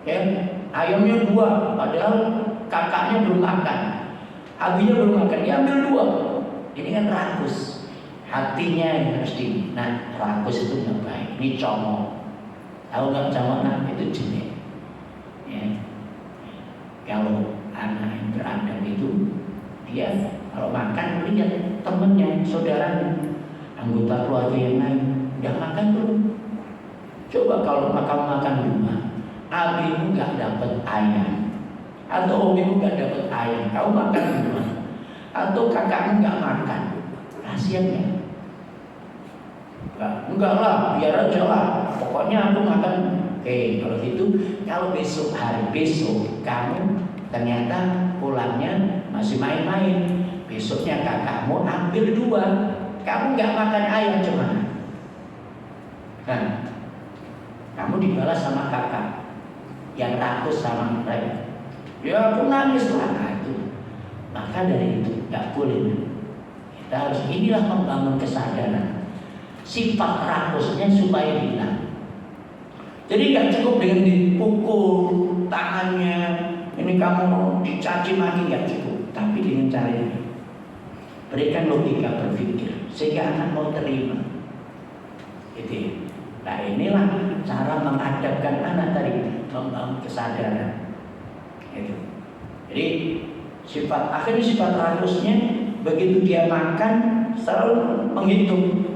ya. Ayamnya 2, padahal kakaknya belum makan, abinya belum makan, diambil 2. Ini kan rakus, hatinya yang harus Nah, rakus itu nggak baik, ini comok. Tahu nggak comok? Nah, itu jelek. Ya. Kalau anak yang beradab itu, dia kalau makan lihat temennya, saudaranya, anggota keluarga yang lain, udah makan belum? Coba kalau makan rumah, abimu nggak dapat ayam, atau omimu nggak dapat ayam, kau makan di rumah, atau kakakmu nggak makan, Kasihan ya. Enggak lah, biar aja lah. Pokoknya aku makan. Kalau gitu, kalau besok hari besok kamu ternyata pulangnya masih main-main, besoknya kakakmu ambil 2, kamu nggak makan ayam cuma. Nah, kamu dibalas sama kakak yang rakus sama saya. Ya aku nangis lah itu. Maka dari itu nggak boleh. Kita harus inilah membangun kesadaran. Sifat rakusnya supaya hilang. Jadi nggak cukup dengan dipukul tangannya, ini kamu dicaci maki, nggak cukup. Tapi dengan cara ini, berikan logika berpikir sehingga anak mau terima. Gitu. Nah inilah cara mengadapkan anak tadi, membangun kesadaran. Gitu. Jadi akhirnya sifat rakusnya begitu dia makan selalu menghitung.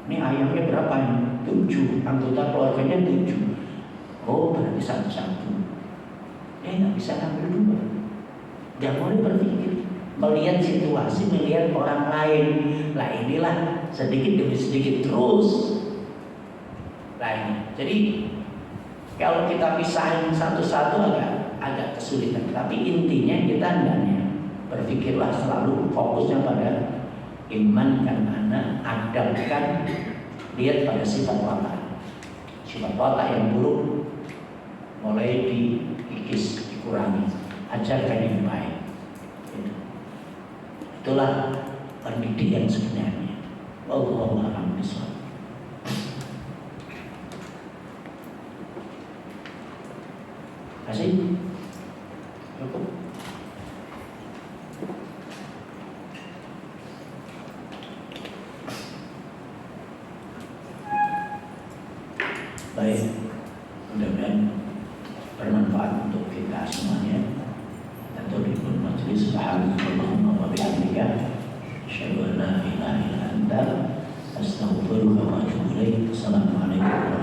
Ini ayamnya berapa nih? 7, anggota keluarganya 7. Oh berarti 1. Nggak bisa ambil 2. Dia mulai berpikir, melihat situasi, melihat orang lain. Lah inilah sedikit demi sedikit terus. Nah ini, jadi kalau kita pisahin satu-satu agak kesulitan. Tapi intinya kita hendaknya berpikirlah selalu fokusnya pada imankan anak, adabkan, lihat pada sifat watak. Sifat watak yang buruk mulai dikikis, dikurangi, ajarkan yang baik. Itulah pendidikan sebenarnya. Wallahu a'lam bishawab. Kasih. Cukup. Baik, mudah-mudahan bermanfaat untuk kita semuanya. Tentu di majelis subhanallahumma wa bihamdika asyhadu an la ilaha illa anta astaghfiruka wa atubu ilaik. Assalamualaikum